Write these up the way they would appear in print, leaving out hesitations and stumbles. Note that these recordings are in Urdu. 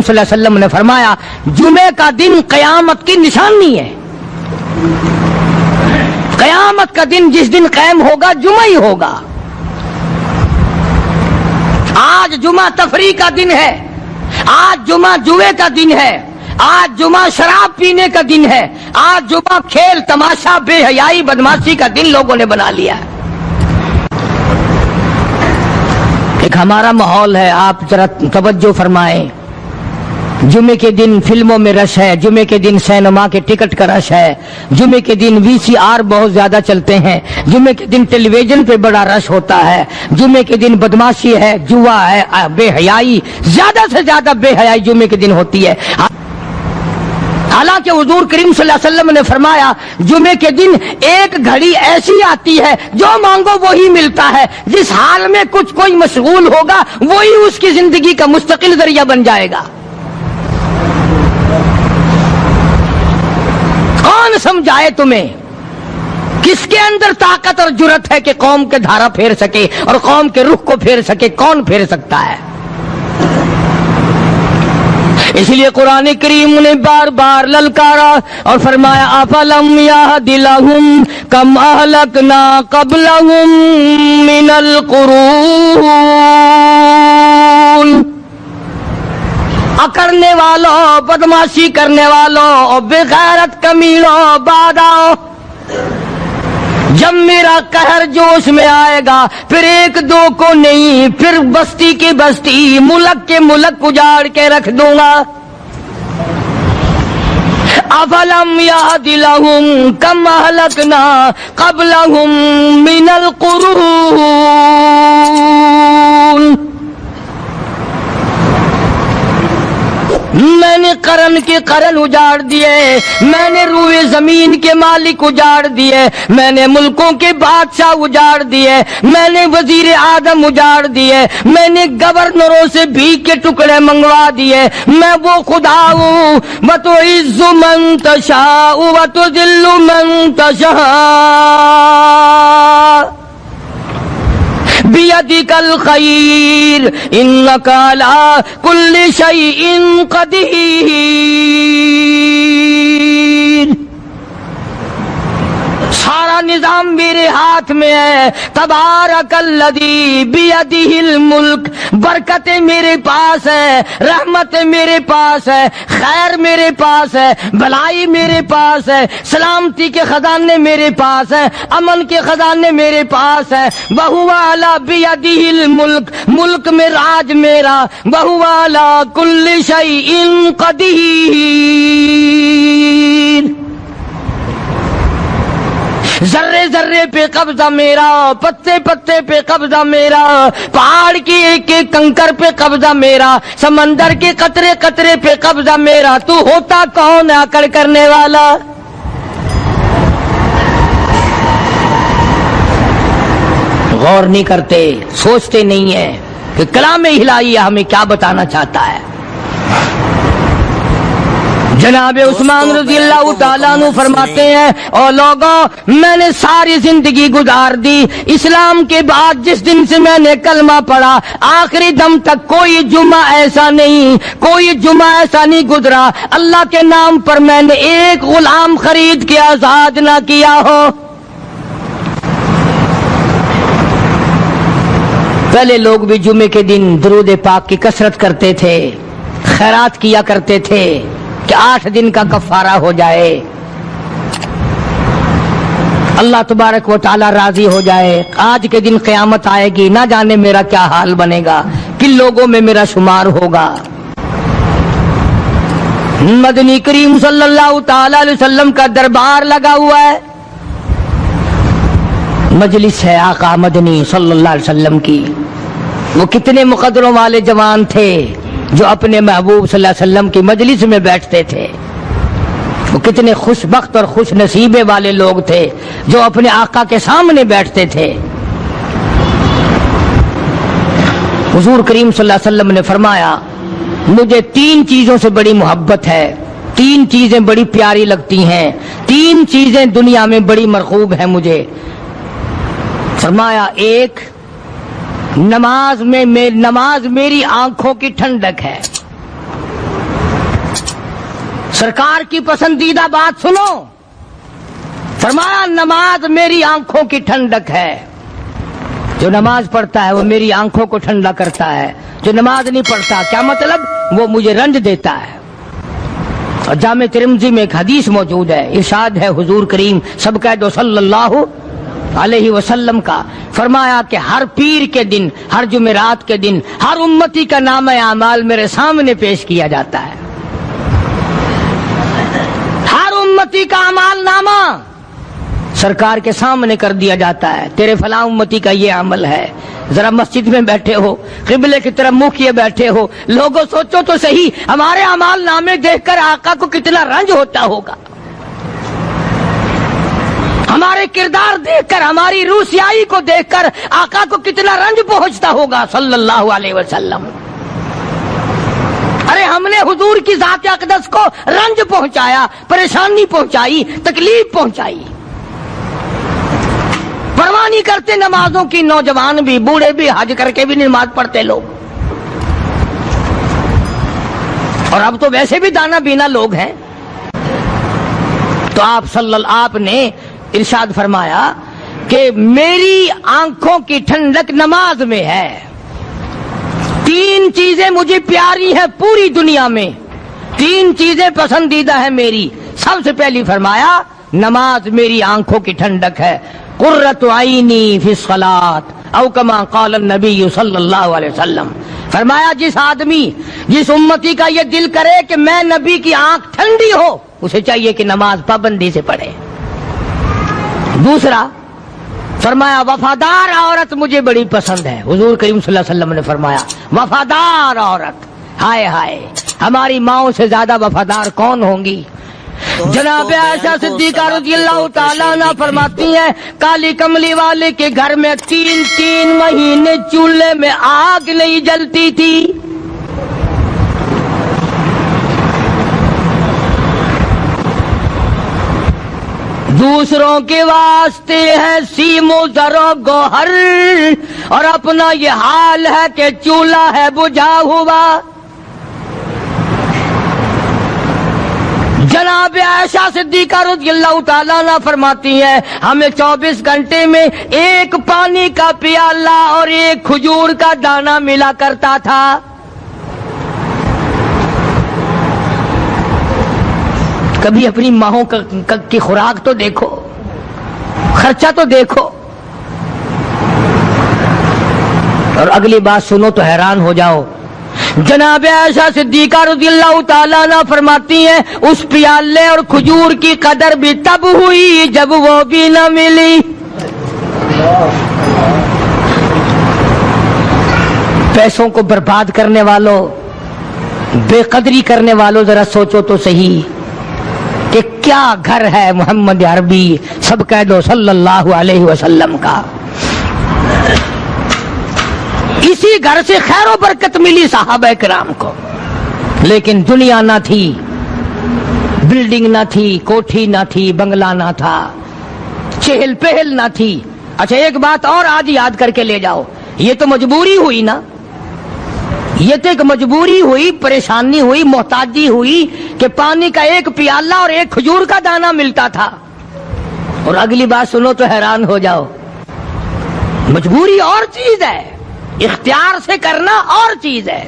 صلی اللہ علیہ وسلم نے فرمایا جمعے کا دن قیامت کی نشانی ہے. قیامت کا دن جس دن قائم ہوگا جمعہ ہی ہوگا. آج جمعہ تفریح کا دن ہے، آج جمعہ جوے کا دن ہے، آج جمعہ شراب پینے کا دن ہے، آج جمعہ کھیل تماشا بے حیائی بدماشی کا دن لوگوں نے بنا لیا ہے. ایک ہمارا ماحول ہے، آپ ذرا توجہ فرمائیں. جمعے کے دن فلموں میں رش ہے، جمعے کے دن سینما کے ٹکٹ کا رش ہے، جمعے کے دن VCR بہت زیادہ چلتے ہیں، جمعے کے دن ٹیلی ویژن پہ بڑا رش ہوتا ہے، جمعے کے دن بدماشی ہے، جوا ہے، بے حیائی، زیادہ سے زیادہ بے حیائی جمعے کے دن ہوتی ہے. حالانکہ حضور کریم صلی اللہ علیہ وسلم نے فرمایا جمعے کے دن ایک گھڑی ایسی آتی ہے جو مانگو وہی ملتا ہے. جس حال میں کوئی مشغول ہوگا وہی اس کی زندگی کا مستقل ذریعہ بن جائے گا. کون سمجھائے تمہیں؟ کس کے اندر طاقت اور جرت ہے کہ قوم کے دھارا پھیر سکے اور قوم کے رخ کو پھیر سکے؟ کون پھیر سکتا ہے؟ اس لیے قرآن کریم نے بار بار للکارا اور فرمایا افلم یہد لہم کم اہلکنا قبلہم من القرون. اکڑنے والوں، بدماشی کرنے والوں، بغیرت کمیڑوں، باداؤ، جب میرا قہر جوش میں آئے گا پھر ایک دو کو نہیں، پھر بستی کی بستی، ملک کے ملک اجاڑ کے رکھ دوں گا. افلم یہد لہم کم اہلکنا قبلہم من القرون. میں نے قرن کے قرن اجاڑ دیے، میں نے روئے زمین کے مالک اجاڑ دیے، میں نے ملکوں کے بادشاہ اجاڑ دیے، میں نے وزیر اعظم اجاڑ دیے، میں نے گورنروں سے بھیک کے ٹکڑے منگوا دیے. میں وہ خدا ہوں وَتُعِزُّ مَن تَشَاءُ وَتُذِلُّ مَن تَشَاءُ بِيَدِكَ الْخَيْرُ إِنَّكَ عَلَى كُلِّ شَيْءٍ قَدِيرٌ. سارا نظام میرے ہاتھ میں ہے. تبارک الذی بیدہ الملک. برکتیں میرے پاس ہے، رحمتیں میرے پاس ہے، خیر میرے پاس ہے، بھلائی میرے پاس ہے، سلامتی کے خزانے میرے پاس ہے، امن کے خزانے میرے پاس ہے. وہو علی بیدہ الملک. ملک میں راج میرا. وہو علی کل شیء قدیر. ذرے ذرے پہ قبضہ میرا، پتے پتے پہ قبضہ میرا، پہاڑ کی ایک ایک کنکر پہ قبضہ میرا، سمندر کے قطرے قطرے پہ قبضہ میرا. تو ہوتا کون ہے اکڑ کرنے والا؟ غور نہیں کرتے، سوچتے نہیں ہیں کہ کلام الہی ہمیں کیا بتانا چاہتا ہے. جناب عثمان رضی اللہ تعالیٰ عنہ فرماتے ہیں او لوگوں، میں نے ساری زندگی گزار دی اسلام کے بعد جس دن سے میں نے کلمہ پڑھا آخری دم تک کوئی جمعہ ایسا نہیں گزرا اللہ کے نام پر میں نے ایک غلام خرید کے آزاد نہ کیا ہو. پہلے لوگ بھی جمعے کے دن درود پاک کی کثرت کرتے تھے، خیرات کیا کرتے تھے کہ 8 دن کا کفارہ ہو جائے، اللہ تبارک و تعالی راضی ہو جائے. آج کے دن قیامت آئے گی، نہ جانے میرا کیا حال بنے گا، کن لوگوں میں میرا شمار ہوگا. مدنی کریم صلی اللہ تعالی علیہ وسلم کا دربار لگا ہوا ہے، مجلس ہے آقا مدنی صلی اللہ علیہ وسلم کی. وہ کتنے مقدروں والے جوان تھے جو اپنے محبوب صلی اللہ علیہ وسلم کی مجلس میں بیٹھتے تھے. وہ کتنے خوش بخت اور خوش نصیبے والے لوگ تھے جو اپنے آقا کے سامنے بیٹھتے تھے. حضور کریم صلی اللہ علیہ وسلم نے فرمایا مجھے 3 چیزوں سے بڑی محبت ہے، 3 چیزیں بڑی پیاری لگتی ہیں، 3 چیزیں دنیا میں بڑی مرغوب ہیں مجھے. فرمایا ایک نماز میری آنکھوں کی ٹھنڈک ہے. سرکار کی پسندیدہ بات سنو، فرمایا نماز میری آنکھوں کی ٹھنڈک ہے، جو نماز پڑھتا ہے وہ میری آنکھوں کو ٹھنڈا کرتا ہے، جو نماز نہیں پڑھتا کیا مطلب؟ وہ مجھے رنج دیتا ہے۔ اور جامع ترمذی میں ایک حدیث موجود ہے، ارشاد ہے حضور کریم سب کہہ دو صلی اللہ علیہ وسلم کا، فرمایا کہ ہر پیر کے دن، ہر جمعرات کے دن ہر امتی کا نام اعمال میرے سامنے پیش کیا جاتا ہے۔ ہر امتی کا اعمال نامہ سرکار کے سامنے کر دیا جاتا ہے، تیرے فلاں امتی کا یہ عمل ہے۔ ذرا مسجد میں بیٹھے ہو، قبلے کی طرف منہ کیے بیٹھے ہو، لوگوں سوچو تو صحیح ہمارے اعمال نامے دیکھ کر آقا کو کتنا رنج ہوتا ہوگا، ہمارے کردار دیکھ کر، ہماری روح سیاہی کو دیکھ کر آقا کو کتنا رنج پہنچتا ہوگا صلی اللہ علیہ وسلم۔ ارے ہم نے حضور کی ذات اقدس کو رنج پہنچایا، پریشانی پہنچائی، تکلیف پہنچائی، پرواہ نہیں کرتے نمازوں کی، نوجوان بھی، بوڑھے بھی، حج کر کے بھی نماز پڑھتے لوگ، اور اب تو ویسے بھی دانا بینا لوگ ہیں۔ تو آپ نے ارشاد فرمایا کہ میری آنکھوں کی ٹھنڈک نماز میں ہے، تین چیزیں مجھے پیاری ہیں پوری دنیا میں، تین چیزیں پسندیدہ ہیں میری۔ سب سے پہلی فرمایا نماز میری آنکھوں کی ٹھنڈک ہے، قرۃ عینی فی الصلاۃ او کما قال النبی صلی اللہ علیہ وسلم، فرمایا جس آدمی، جس امتی کا یہ دل کرے کہ میں نبی کی آنکھ ٹھنڈی ہو، اسے چاہیے کہ نماز پابندی سے پڑھے۔ دوسرا فرمایا وفادار عورت مجھے بڑی پسند ہے، حضور کریم صلی اللہ علیہ وسلم نے فرمایا وفادار عورت، ہائے ہائے ہماری ماؤں سے زیادہ وفادار کون ہوں گی؟ جناب عائشہ صدیقہ رضی اللہ تعالیٰ عنہ فرماتی ہیں کالی کملی والے کے گھر میں 3 مہینے چولہے میں آگ نہیں جلتی تھی۔ دوسروں کے واسطے ہے سیم و زر و گوہر، اور اپنا یہ حال ہے کہ چولہا ہے بجھا ہوا۔ جناب عائشہ صدیقہ رضی اللہ تعالیٰ عنہ فرماتی ہیں ہمیں 24 گھنٹے میں ایک پانی کا پیالہ اور ایک کھجور کا دانہ ملا کرتا تھا۔ کبھی اپنی ماہوں کی خوراک تو دیکھو، خرچہ تو دیکھو، اور اگلی بات سنو تو حیران ہو جاؤ۔ جناب عائشہ صدیقہ رضی اللہ تعالیٰ عنہ فرماتی ہیں اس پیالے اور کھجور کی قدر بھی تب ہوئی جب وہ بھی نہ ملی۔ پیسوں کو برباد کرنے والوں، بے قدری کرنے والوں، ذرا سوچو تو صحیح کہ کیا گھر ہے محمد عربی سب کہہ دو صلی اللہ علیہ وسلم کا۔ اسی گھر سے خیر و برکت ملی صحابہ کرام کو، لیکن دنیا نہ تھی، بلڈنگ نہ تھی، کوٹھی نہ تھی، بنگلہ نہ تھا، چہل پہل نہ تھی۔ اچھا ایک بات اور آج یاد کر کے لے جاؤ، یہ تو مجبوری ہوئی نا، یہ تو ایک مجبوری ہوئی، پریشانی ہوئی، محتاجی ہوئی کہ پانی کا ایک پیالہ اور ایک کھجور کا دانہ ملتا تھا۔ اور اگلی بات سنو تو حیران ہو جاؤ، مجبوری اور چیز ہے، اختیار سے کرنا اور چیز ہے۔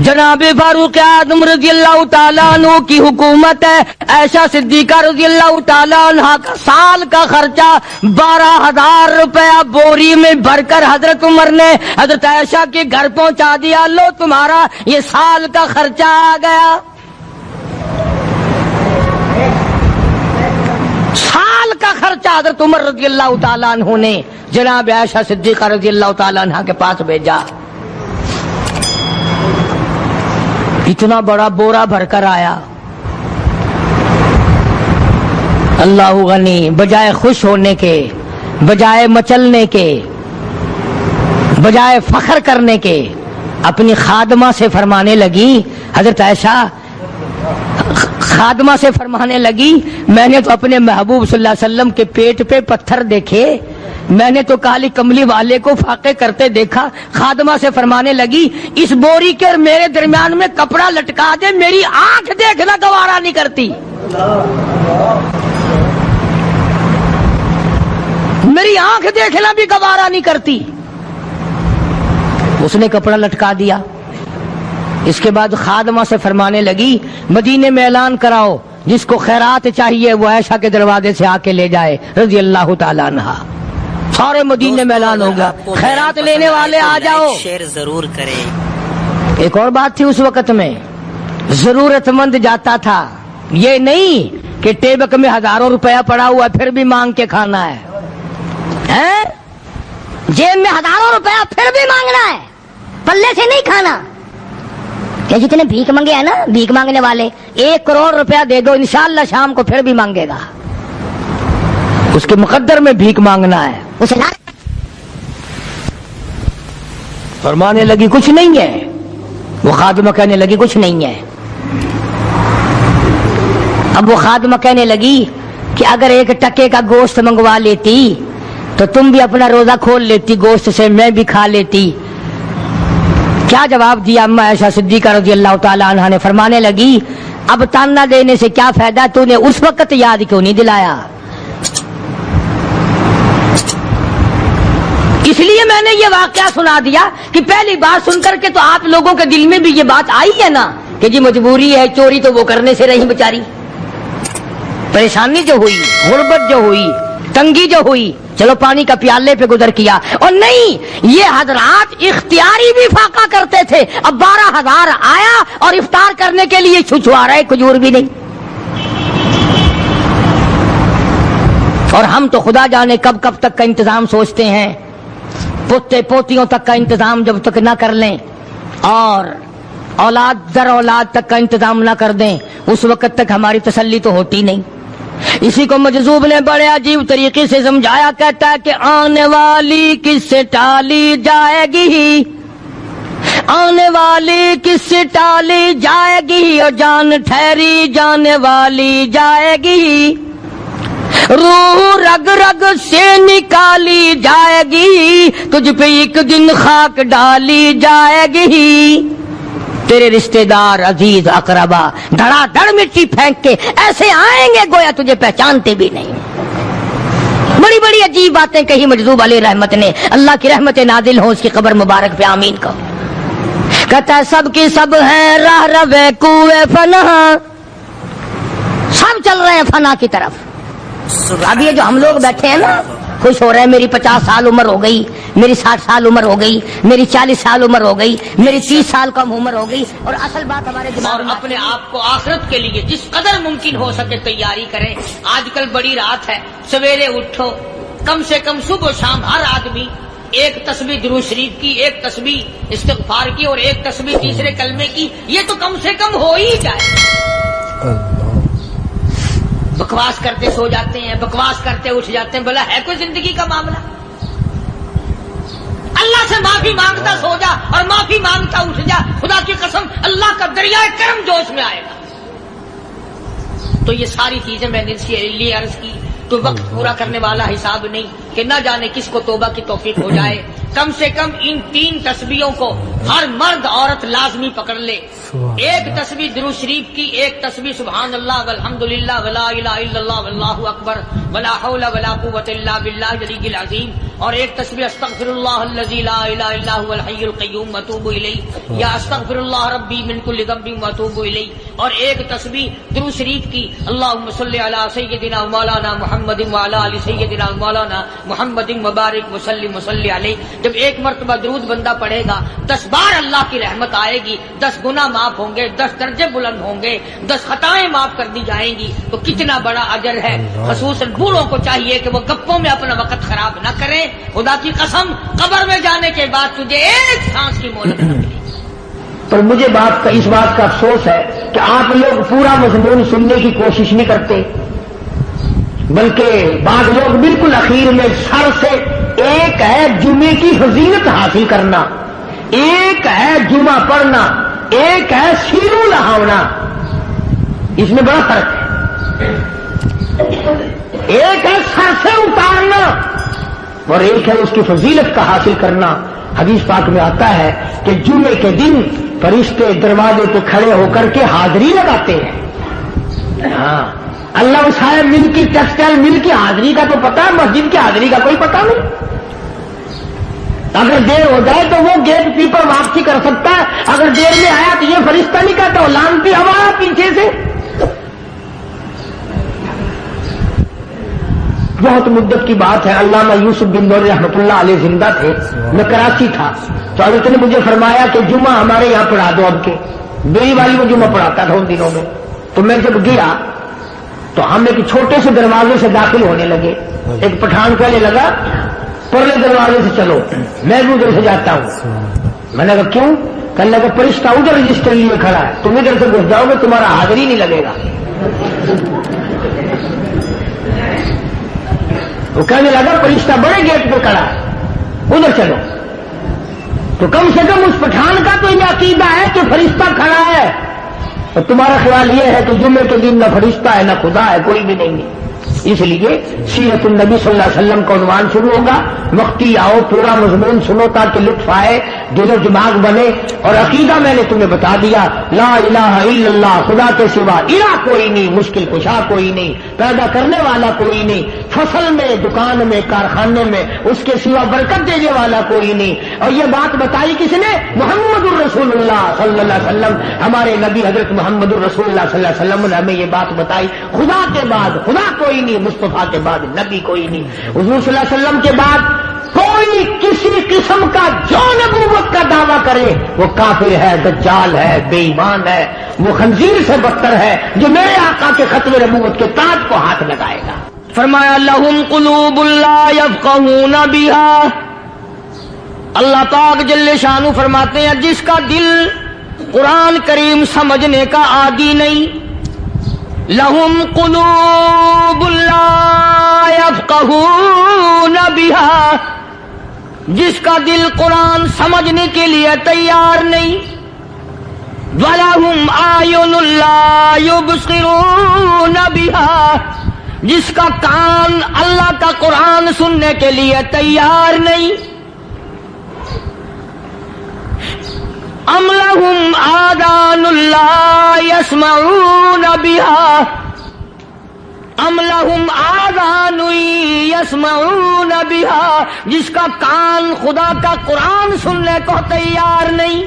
جناب فاروق اعظم رضی اللہ تعالیٰ عنہ کی حکومت ہے، عائشہ صدیقہ رضی اللہ تعالیٰ عنہ کا سال کا خرچہ 12,000 روپیہ بوری میں بھر کر حضرت عمر نے حضرت عائشہ کے گھر پہنچا دیا، لو تمہارا یہ سال کا خرچہ آ گیا۔ سال کا خرچہ حضرت عمر رضی اللہ تعالیٰ عنہ نے جناب عائشہ صدیقہ رضی اللہ تعالیٰ عنہ کے پاس بھیجا۔ اتنا بڑا بورا بھر کر آیا۔ اللہ غنی، بجائے خوش ہونے کے، بجائے مچلنے کے، بجائے فخر کرنے کے، اپنی خادمہ سے فرمانے لگی، حضرت عائشہ خادمہ سے فرمانے لگی میں نے تو اپنے محبوب صلی اللہ علیہ وسلم کے پیٹ پہ پتھر دیکھے میں نے تو کالی کملی والے کو فاقے کرتے دیکھا. خادمہ سے فرمانے لگی اس بوری کے اور میرے درمیان میں کپڑا لٹکا دے, میری آنکھ دیکھنا گوارا نہیں کرتی, میری آنکھ دیکھنا بھی گوارا نہیں کرتی. اس نے کپڑا لٹکا دیا. اس کے بعد خادمہ سے فرمانے لگی مدینے میں اعلان کراؤ جس کو خیرات چاہیے وہ عائشہ کے دروازے سے آ کے لے جائے رضی اللہ تعالیٰ عنہا. سارے مدینے میں اعلان ہوگا خیرات لینے والے آ جاؤ. شیئر ضرور کریں. ایک اور بات تھی اس وقت میں, ضرورت مند جاتا تھا, یہ نہیں کہ ٹیبک میں ہزاروں روپیہ پڑا ہوا پھر بھی مانگ کے کھانا ہے, جیب میں ہزاروں روپیہ پھر بھی مانگنا ہے, پلے سے نہیں کھانا. کہ جتنے بھیک مانگے ہیں نا بھیک مانگنے والے, 1 کروڑ روپیہ دے دو انشاءاللہ شام کو پھر بھی مانگے گا. اس کے مقدر میں بھیک مانگنا ہے. اسے فرمانے لگی کچھ نہیں ہے. وہ خادمہ کہنے لگی کچھ نہیں ہے. اب وہ خادمہ کہنے لگی کہ اگر 1 ٹکے کا گوشت منگوا لیتی تو تم بھی اپنا روزہ کھول لیتی گوشت سے, میں بھی کھا لیتی. کیا جواب دیا اما عائشہ صدیقہ رضی اللہ تعالیٰ عنہا نے؟ فرمانے لگی اب تانا دینے سے کیا فائدہ, تو نے اس وقت یاد کیوں نہیں دلایا؟ اس لیے میں نے یہ واقعہ سنا دیا کہ پہلی بار سن کر کے تو آپ لوگوں کے دل میں بھی یہ بات آئی ہے نا کہ جی مجبوری ہے, چوری تو وہ کرنے سے رہی بیچاری, پریشانی جو ہوئی, غربت جو ہوئی, تنگی جو ہوئی, چلو پانی کا پیالے پہ گزر کیا. اور نہیں, یہ حضرات اختیاری بھی فاقہ کرتے تھے. اب 12,000 آیا اور افطار کرنے کے لیے چھچوا رہے, کھجور بھی نہیں. اور ہم تو خدا جانے کب کب تک کا انتظام سوچتے ہیں, پوتے پوتیوں تک کا انتظام جب تک نہ کر لیں اور اولاد در اولاد تک کا انتظام نہ کر دیں اس وقت تک ہماری تسلی تو ہوتی نہیں. اسی کو مجذوب نے بڑے عجیب طریقے سے سمجھایا, کہتا ہے کہ آنے والی کس سے ٹالی جائے گی, آنے والی کس سے ٹالی جائے گی, اور جان ٹھہری جانے والی جائے گی, روح رگ رگ سے نکالی جائے گی, تجھ پہ ایک دن خاک ڈالی جائے گی. تیرے رشتہ دار عزیز اقربا دھڑا دھڑ مٹی پھینک کے ایسے آئیں گے گویا تجھے پہچانتے بھی نہیں. بڑی بڑی عجیب باتیں کہی مجذوب علیہ رحمت نے, اللہ کی رحمت نازل ہو اس کی قبر مبارک پہ, آمین کہو. کہتا ہے سب کی سب ہیں راہ روے کوئے فنا, سب چل رہے ہیں فنا کی طرف. اب یہ جو ہم لوگ بیٹھے ہیں نا خوش ہو رہے ہیں, میری 50 سال عمر ہو گئی, میری 60 سال عمر ہو گئی, میری 40 سال عمر ہو گئی, میری 30 سال کم عمر ہو گئی. اور اصل بات ہمارے دماغ میں, اپنے آپ کو آخرت کے لیے جس قدر ممکن ہو سکے تیاری کریں. آج کل بڑی رات ہے, سویرے اٹھو, کم سے کم صبح و شام ہر آدمی 1 تسبیح درود شریف کی, 1 تسبیح استغفار کی, اور 1 تسبیح تیسرے کلمے کی. یہ تو کم سے کم ہو ہی جائے. بکواس کرتے سو جاتے ہیں, بکواس کرتے اٹھ جاتے ہیں, بلا ہے کوئی زندگی کا معاملہ؟ اللہ سے معافی مانگتا سو جا اور معافی مانگتا اٹھ جا, خدا کی قسم اللہ کا دریائے کرم جوش میں آئے گا. تو یہ ساری چیزیں میں نے اس لیے عرض کی تو وقت پورا کرنے والا حساب نہیں کہ نہ جانے کس کو توبہ کی توفیق ہو جائے. کم سے کم ان 3 تسبیحوں کو ہر مرد عورت لازمی پکڑ لے. 1 تسبیح درود شریف کی, 1 تسبیح سبحان اللہ والحمدللہ ولا الہ الا اللہ واللہ اکبر ولا حول ولا قوۃ الا باللہ العلی العظیم, اور 1 تسبیح استغفر اللہ الذی لا الہ الا هو الحی القیوم واتوب الیہ یا استغفر اللہ ربی من کل ذنب واتوب الیہ, اور 1 تسبیح درود شریف کی اللہم صلی علی سیدنا مولانا محمد وعلی آل سیدنا مولانا محمد مبارک وسلم وصلی علیہ. جب 1 مرتبہ درود بندہ پڑھے گا 10 بار اللہ کی رحمت آئے گی, 10 گناہ معاف ہوں گے, 10 درجے بلند ہوں گے, 10 خطائیں معاف کر دی جائیں گی. تو کتنا بڑا اجر ہے. خصوصاً بوڑھوں کو چاہیے کہ وہ گپوں میں اپنا وقت خراب نہ کریں. خدا کی قسم قبر میں جانے کے بعد تجھے 1 سانس کی مہلت نہ ملے. پر مجھے اس بات کا افسوس ہے کہ آپ لوگ پورا مضمون سننے کی کوشش نہیں کرتے, بلکہ بعض لوگ بالکل اخیر میں سر سے, ایک ہے جمعے کی فضیلت حاصل کرنا, ایک ہے جمعہ پڑھنا, ایک ہے سیرو لہاونا, اس میں بڑا فرق ہے. 1 ایک ہے سر سے اتارنا, 1 ہے جمعہ پڑھنا, 1 ہے سیرو لہاونا. 1 ہے سر سے اتارنا, 1 ہے جمعہ پڑھنا, 1 ہے سیرو لہاونا. 1 ہے سر سے اتارنا, 1 ہے جمعہ پڑھنا, 1 ہے سیرو لہاونا. ایک ہے سر سے اتارنا. اور ایک ہے اس کی فضیلت کا حاصل کرنا. حدیث پاک میں آتا ہے کہ جمعے کے دن فرشتے دروازے پہ کھڑے ہو کر کے حاضری لگاتے ہیں. ہاں اللہ صاحب مل کی ٹیکسٹائل مل کی حاضری کا تو پتا ہے, مسجد کی حاضری کا کوئی پتا نہیں. اگر دیر ہو جائے تو وہ گیٹ کیپر واپسی کر سکتا ہے, اگر دیر میں آیا تو یہ فرشتہ نہیں کہتا, وہ لانتی ہوا پیچھے سے. بہت مدت کی بات ہے, علامہ یوسف بن نور رحمۃ اللہ علیہ زندہ تھے, میں کراچی تھا, تو حضرت نے مجھے فرمایا کہ جمعہ ہمارے یہاں پڑھا دو. اب کے میری والی میں جمعہ پڑھاتا تھا ان دنوں میں. تو میں جب گیا تو ہم ایک چھوٹے سے دروازے سے داخل ہونے لگے. ایک پٹھان کہنے لگا پرلے دروازے سے چلو, میں بھی ادھر سے جاتا ہوں. میں نے کہا کیوں؟ کہنے لگا فرشتہ ادھر رجسٹر لیے کھڑا ہے, تم ادھر سے گھس جاؤ گے تمہارا حاضری نہیں لگے گا. وہ کہنے لگا فرشتہ بڑے گیٹ پہ کھڑا ہے, ادھر چلو. تو کم سے کم اس پٹھان کا تو یہ عقیدہ ہے کہ فرشتہ کھڑا ہے, اور تمہارا خیال یہ ہے کہ جمعے کے دن نہ فرشتہ ہے نہ خدا ہے, کوئی بھی نہیں ہے. اس لیے سیرت النبی صلی اللہ علیہ وسلم کا عنوان شروع ہوگا. وقتی آؤ, پورا مضمون سنو تاکہ لطف آئے, دل و دماغ بنے. اور عقیدہ میں نے تمہیں بتا دیا, لا الہ الا اللہ, خدا کے سوا الہ کوئی نہیں, مشکل کشا کوئی نہیں, پیدا کرنے والا کوئی نہیں, فصل میں, دکان میں, کارخانے میں اس کے سوا برکت دینے والا کوئی نہیں. اور یہ بات بتائی کس نے؟ محمد الرسول اللہ صلی اللہ علیہ وسلم. ہمارے نبی حضرت محمد الرسول اللہ صلی اللہ علیہ وسلم نے ہمیں یہ بات بتائی, خدا کے بعد خدا کوئی نہیں, مصطفیٰ کے بعد نبی کوئی نہیں. حضور صلی اللہ علیہ وسلم کے بعد کوئی کسی قسم کا جو نبوت کا دعویٰ کرے وہ کافر ہے, دجال ہے, بے ایمان ہے, وہ خنزیر سے بدتر ہے جو میرے آقا کے ختم نبوت کے تاج کو ہاتھ لگائے گا. فرمایا لہم قلوب لا یفقہون بہا. اللہ پاک جل شانہ فرماتے ہیں جس کا دل قرآن کریم سمجھنے کا عادی نہیں, لہم قلوب لا یفقہون بہا, جس کا دل قرآن سمجھنے کے لیے تیار نہیں, وَلَهُمْ أَعْيُنٌ لَا يُبْصِرُونَ بِهَا, جس کا کان اللہ کا قرآن سننے کے لیے تیار نہیں, أَمْ لَهُمْ آذَانٌ لَا يَسْمَعُونَ بِهَا, ام لہم آذان یسمعون بہا, جس کا کان خدا کا قرآن سننے کو تیار نہیں.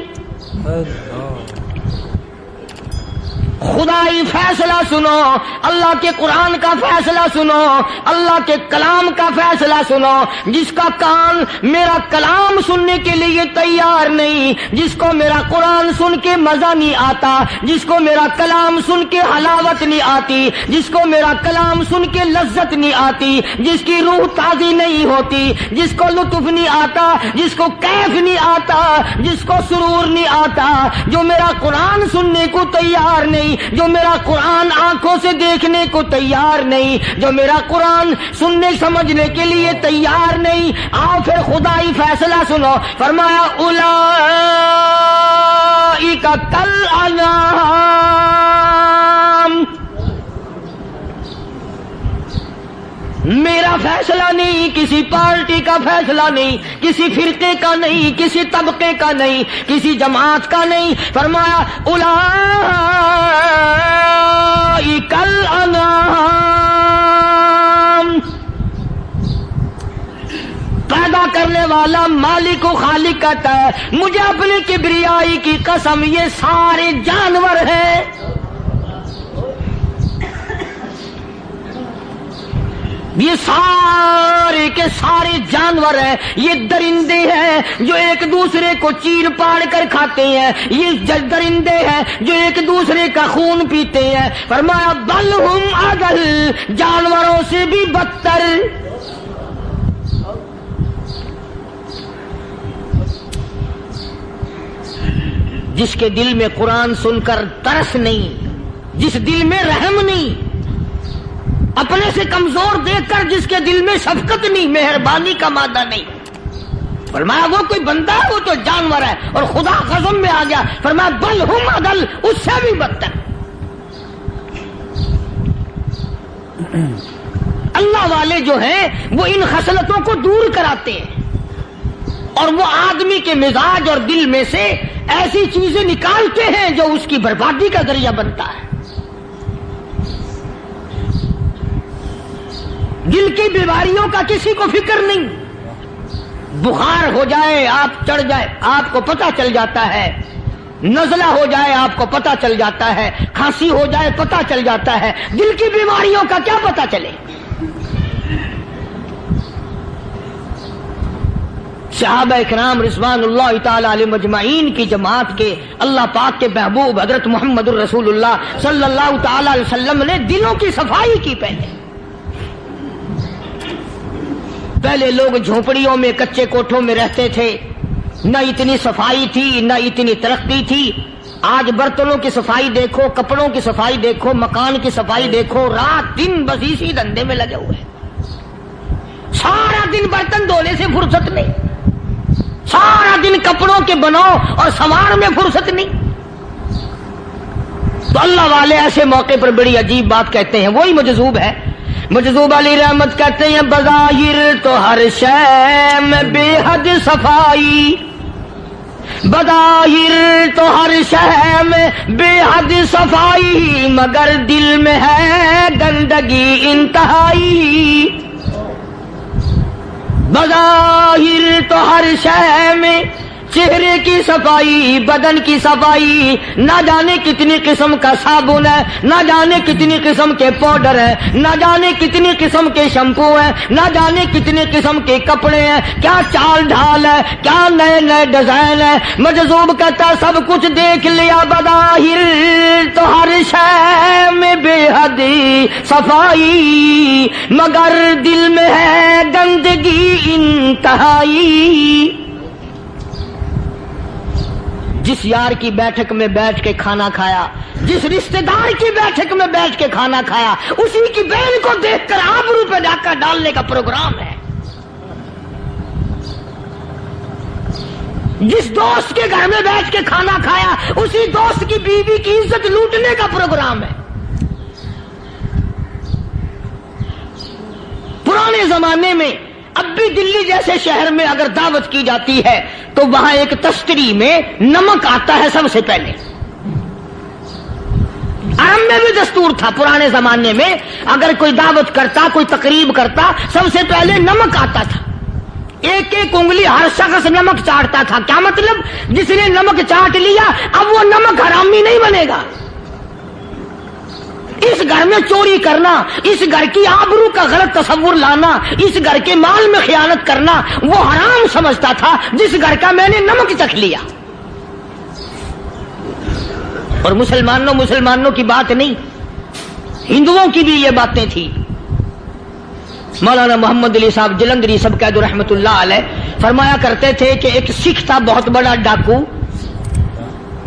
خدائی فیصلہ سنو, اللہ کے قرآن کا فیصلہ سنو, اللہ کے کلام کا فیصلہ سنو. جس کا کان میرا کلام سننے کے لیے تیار نہیں, جس کو میرا قرآن سن کے مزہ نہیں آتا, جس کو میرا کلام سن کے حلاوت نہیں آتی, جس کو میرا کلام سن کے لذت نہیں آتی, جس کی روح تازی نہیں ہوتی, جس کو لطف نہیں آتا, جس کو کیف نہیں آتا, جس کو سرور نہیں آتا, جو میرا قرآن سننے کو تیار نہیں, جو میرا قرآن آنکھوں سے دیکھنے کو تیار نہیں, جو میرا قرآن سننے سمجھنے کے لیے تیار نہیں. آؤ پھر خدائی فیصلہ سنو. فرمایا اولئک کالانعام, میرا فیصلہ نہیں, کسی پارٹی کا فیصلہ نہیں, کسی فرقے کا نہیں, کسی طبقے کا نہیں, کسی جماعت کا نہیں. فرمایا اولئک الانعام, پیدا کرنے والا مالک و خالق کہتا ہے مجھے اپنی کبریائی کی قسم یہ سارے جانور ہیں. یہ سارے کے سارے جانور ہیں, یہ درندے ہیں جو ایک دوسرے کو چیر پاڑ کر کھاتے ہیں, یہ درندے ہیں جو ایک دوسرے کا خون پیتے ہیں. فرمایا بل ہم اضل, جانوروں سے بھی بدتر. جس کے دل میں قرآن سن کر ترس نہیں, جس دل میں رحم نہیں, اپنے سے کمزور دیکھ کر جس کے دل میں شفقت نہیں, مہربانی کا مادہ نہیں. فرمایا وہ کوئی بندہ ہے, وہ تو جانور ہے. اور خدا قسم میں آ گیا, فرمایا بل ہم اضل, اس سے بھی بدتر. اللہ والے جو ہیں وہ ان خصلتوں کو دور کراتے ہیں اور وہ آدمی کے مزاج اور دل میں سے ایسی چیزیں نکالتے ہیں جو اس کی بربادی کا ذریعہ بنتا ہے. دل کی بیماریوں کا کسی کو فکر نہیں. بخار ہو جائے آپ چڑھ جائے آپ کو پتہ چل جاتا ہے, نزلہ ہو جائے آپ کو پتہ چل جاتا ہے, کھانسی ہو جائے پتہ چل جاتا ہے. دل کی بیماریوں کا کیا پتہ چلے؟ صحابہ اکرام رضوان اللہ تعالی علیہم اجمعین کی جماعت کے اللہ پاک کے محبوب حضرت محمد الرسول اللہ صلی اللہ تعالی علیہ وسلم نے دلوں کی صفائی کی. پہلے لوگ جھونپڑیوں میں کچے کوٹھوں میں رہتے تھے, نہ اتنی صفائی تھی نہ اتنی ترقی تھی. آج برتنوں کی صفائی دیکھو, کپڑوں کی صفائی دیکھو, مکان کی صفائی دیکھو, رات دن بس اسی دھندے میں لگے ہوئے. سارا دن برتن دھونے سے فرصت نہیں, سارا دن کپڑوں کے بناؤ اور سنوار میں فرصت نہیں. تو اللہ والے ایسے موقع پر بڑی عجیب بات کہتے ہیں. وہی مجذوب ہے, مجذوب علی رحمت کہتے ہیں بظاہر تو ہر شے میں بے حد صفائی, بظاہر تو ہر شے میں بے حد صفائی, مگر دل میں ہے گندگی انتہائی. بظاہر تو ہر شے میں چہرے کی صفائی, بدن کی صفائی, نہ جانے کتنی قسم کا صابن ہے, نہ جانے کتنی قسم کے پاؤڈر ہیں, نہ جانے کتنی قسم کے شیمپو ہیں, نہ جانے کتنی قسم کے کپڑے ہیں, کیا چال ڈھال ہے, کیا نئے نئے ڈیزائن ہے. مجذوب کہتا سب کچھ دیکھ لیا, بظاہر تو ہر شے میں بے حد صفائی, مگر دل میں ہے گندگی انتہائی. جس یار کی بیٹھک میں بیٹھ کے کھانا کھایا, جس رشتہ دار کی بیٹھک میں بیٹھ کے کھانا کھایا, اسی کی بہن کو دیکھ کر آبرو پہ ڈاکہ ڈالنے کا پروگرام ہے. جس دوست کے گھر میں بیٹھ کے کھانا کھایا, اسی دوست کی بیوی کی عزت لوٹنے کا پروگرام ہے. پرانے زمانے میں اب بھی دلی جیسے شہر میں اگر دعوت کی جاتی ہے تو وہاں ایک تشتری میں نمک آتا ہے سب سے پہلے. عرب میں بھی دستور تھا پرانے زمانے میں, اگر کوئی دعوت کرتا, کوئی تقریب کرتا, سب سے پہلے نمک آتا تھا. ایک ایک انگلی ہر شخص نمک چاٹتا تھا. کیا مطلب؟ جس نے نمک چاٹ لیا اب وہ نمک حرامی نہیں بنے گا. اس گھر میں چوری کرنا, اس گھر کی آبرو کا غلط تصور لانا, اس گھر کے مال میں خیانت کرنا وہ حرام سمجھتا تھا جس گھر کا میں نے نمک چکھ لیا. اور مسلمانوں کی بات نہیں, ہندوؤں کی بھی یہ باتیں تھی. مولانا محمد علی صاحب جلندری سب قید رحمت اللہ علیہ فرمایا کرتے تھے کہ ایک سکھ تھا بہت بڑا ڈاکو,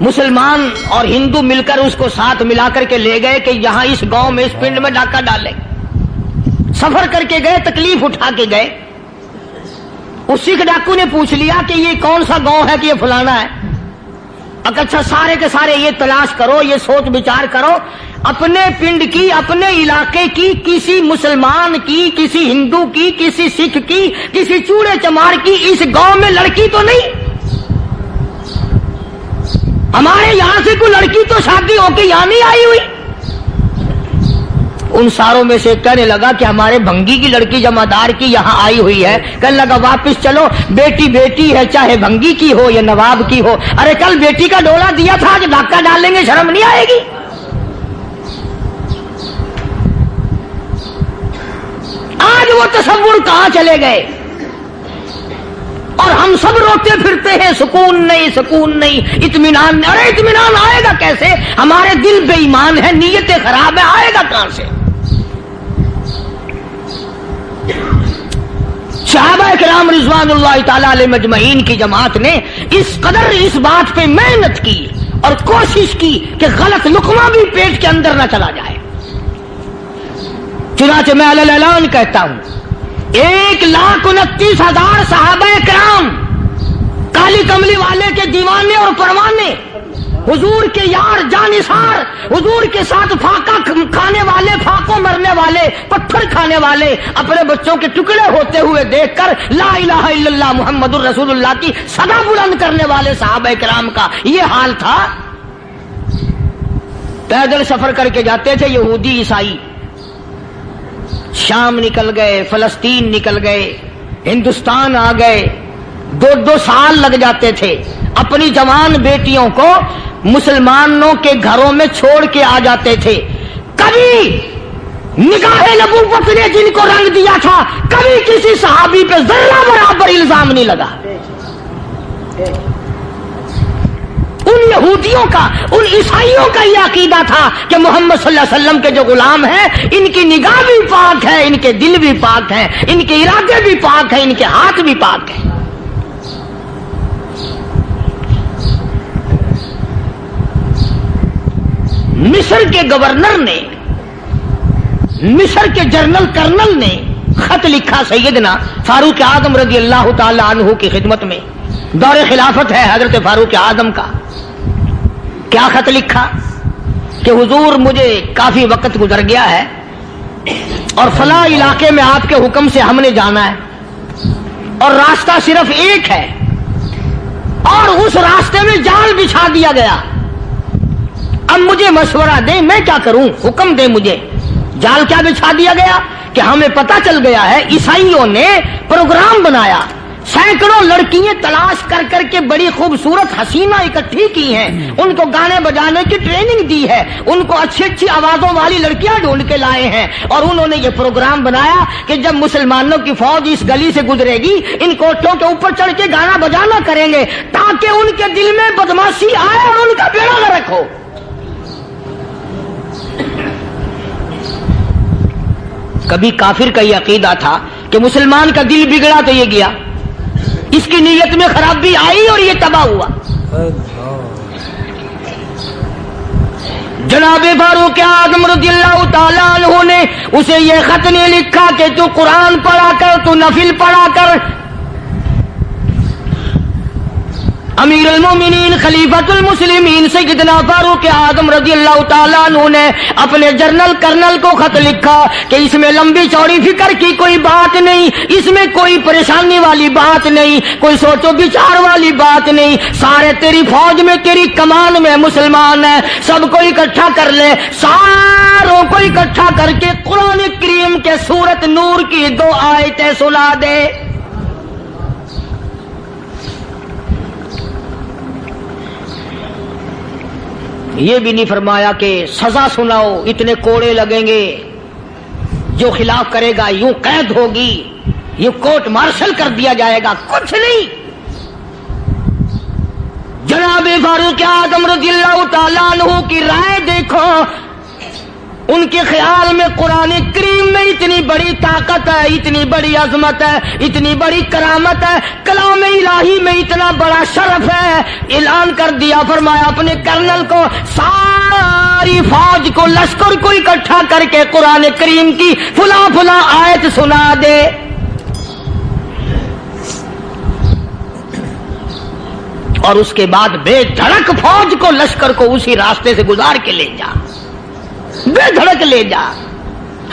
مسلمان اور ہندو مل کر اس کو ساتھ ملا کر کے لے گئے کہ یہاں اس گاؤں میں اس پنڈ میں ڈاکہ ڈالیں. سفر کر کے گئے, تکلیف اٹھا کے گئے. اس سکھ ڈاکو نے پوچھ لیا کہ یہ کون سا گاؤں ہے کہ یہ فلانا ہے. اچھا سارے کے سارے یہ تلاش کرو, یہ سوچ بچار کرو, اپنے پنڈ کی, اپنے علاقے کی, کسی مسلمان کی, کسی ہندو کی, کسی سکھ کی, کسی چوڑے چمار کی اس گاؤں میں لڑکی تو نہیں. ہمارے یہاں سے کوئی لڑکی تو شادی ہو کے یہاں نہیں آئی ہوئی. ان ساروں میں سے کہنے لگا کہ ہمارے بھنگی کی لڑکی جمعدار کی یہاں آئی ہوئی ہے. کہنے لگا واپس چلو, بیٹی بیٹی ہے چاہے بھنگی کی ہو یا نواب کی ہو. ارے کل بیٹی کا ڈولا دیا تھا, آج ڈاکہ ڈال لیں گے, شرم نہیں آئے گی؟ آج وہ تصور کہاں چلے گئے اور ہم سب روتے پھرتے ہیں, سکون نہیں, سکون نہیں, اطمینان نہیں. ارے اطمینان آئے گا کیسے؟ ہمارے دل بے ایمان ہے, نیتیں خراب ہے, آئے گا کہاں سے؟ صحابہ کرام رضوان اللہ تعالی علیہ مجمعین کی جماعت نے اس قدر اس بات پہ محنت کی اور کوشش کی کہ غلط لقمہ بھی پیٹ کے اندر نہ چلا جائے. چنانچہ میں علی الاعلان کہتا ہوں 1,29,000 صحابہ کرام, کالی کملی والے کے دیوانے اور پروانے, حضور کے یار جانثار, حضور کے ساتھ فاقہ کھانے والے, فاقوں میں مرنے والے, پتھر کھانے والے اپنے بچوں کے ٹکڑے ہوتے ہوئے دیکھ کر لا الہ الا اللہ محمد الرسول اللہ کی صدا بلند کرنے والے صحابہ کرام کا یہ حال تھا. پیدل سفر کر کے جاتے تھے یہودی عیسائی, شام نکل گئے, فلسطین نکل گئے, ہندوستان آ گئے, 2 سال لگ جاتے تھے. اپنی جوان بیٹیوں کو مسلمانوں کے گھروں میں چھوڑ کے آ جاتے تھے. کبھی نگاہ نبوت نے جن کو رنگ دیا تھا, کبھی کسی صحابی پہ ذرہ برابر الزام نہیں لگا. ان یہودیوں کا, ان عیسائیوں کا یہ عقیدہ تھا کہ محمد صلی اللہ علیہ وسلم کے جو غلام ہیں ان کی نگاہ بھی پاک ہے, ان کے دل بھی پاک ہیں, ان کے ارادے بھی پاک ہیں, ان کے ہاتھ بھی پاک ہیں. مصر کے گورنر نے, مصر کے جنرل کرنل نے خط لکھا سیدنا فاروق اعظم رضی اللہ تعالی عنہ کی خدمت میں. دور خلافت ہے حضرت فاروق اعظم کا. کیا خط لکھا کہ حضور مجھے کافی وقت گزر گیا ہے اور فلاں علاقے میں آپ کے حکم سے ہم نے جانا ہے اور راستہ صرف ایک ہے اور اس راستے میں جال بچھا دیا گیا. اب مجھے مشورہ دیں میں کیا کروں, حکم دیں مجھے. جال کیا بچھا دیا گیا کہ ہمیں پتا چل گیا ہے عیسائیوں نے پروگرام بنایا, سینکڑوں لڑکیاں تلاش کر کر کے بڑی خوبصورت حسینہ اکٹھی کی ہیں, ان کو گانے بجانے کی ٹریننگ دی ہے, ان کو اچھی اچھی آوازوں والی لڑکیاں ڈھونڈ کے لائے ہیں اور انہوں نے یہ پروگرام بنایا کہ جب مسلمانوں کی فوج اس گلی سے گزرے گی ان کوٹھوں کے اوپر چڑھ کے گانا بجانا کریں گے تاکہ ان کے دل میں بدماشی آئے اور ان کا بیڑا غرق ہو. کبھی کافر کا یہ عقیدہ تھا کہ مسلمان کا دل بگڑا تو یہ گیا, اس کی نیت میں خرابی آئی اور یہ تباہ ہوا. جناب فاروق اعظم رضی اللہ تعالیٰ عنہ نے اسے یہ خط نہیں لکھا کہ تو قرآن پڑھا کر, تو نفل پڑھا کر. امیر المومنین خلیفۃ المسلمین سیدنا فاروق اعظم رضی اللہ تعالیٰ عنہ نے اپنے جنرل کرنل کو خط لکھا کہ اس میں لمبی چوڑی فکر کی کوئی بات نہیں, اس میں کوئی پریشانی والی بات نہیں, کوئی سوچ و بچار والی بات نہیں. سارے تیری فوج میں, تیری کمان میں مسلمان ہیں, سب کو اکٹھا کر لے, ساروں کو اکٹھا کر کے قرآن کریم کے سورت نور کی 2 آیتیں سنا دے. یہ بھی نہیں فرمایا کہ سزا سناؤ, اتنے کوڑے لگیں گے, جو خلاف کرے گا یوں قید ہوگی, یہ کورٹ مارشل کر دیا جائے گا, کچھ نہیں. جناب فاروق اعظم رضی اللہ تعالیٰ عنہ کی رائے دیکھو, ان کے خیال میں قرآن کریم میں اتنی بڑی طاقت ہے, اتنی بڑی عظمت ہے, اتنی بڑی کرامت ہے, کلام الہی میں اتنا بڑا شرف ہے. اعلان کر دیا, فرمایا اپنے کرنل کو ساری فوج کو, لشکر کو اکٹھا کر کے قرآن کریم کی فلاں فلاں آیت سنا دے. اور اس کے بعد بے دھڑک فوج کو, لشکر کو اسی راستے سے گزار کے لے جا, بے دھڑک لے جا.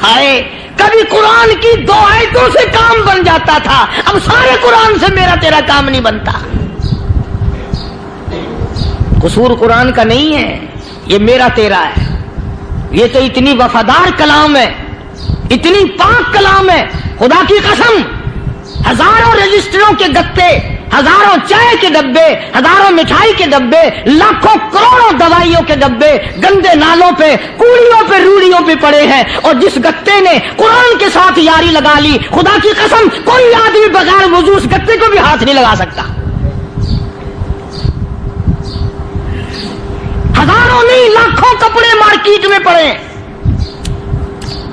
ہائے کبھی قرآن کی 2 آیتوں سے کام بن جاتا تھا, اب سارے قرآن سے میرا تیرا کام نہیں بنتا. قصور قرآن کا نہیں ہے, یہ میرا تیرا ہے. یہ تو اتنی وفادار کلام ہے, اتنی پاک کلام ہے, خدا کی قسم. ہزاروں رجسٹروں کے گتے, ہزاروں چائے کے ڈبے, ہزاروں مٹھائی کے ڈبے, لاکھوں کروڑوں دوائیوں کے ڈبے گندے نالوں پہ, کوڑیوں پہ, روڑیوں پہ پڑے ہیں, اور جس گتے نے قرآن کے ساتھ یاری لگا لی, خدا کی قسم کوئی آدمی بغیر وضو اس گتے کو بھی ہاتھ نہیں لگا سکتا. ہزاروں نہیں لاکھوں کپڑے مارکیٹ میں پڑے,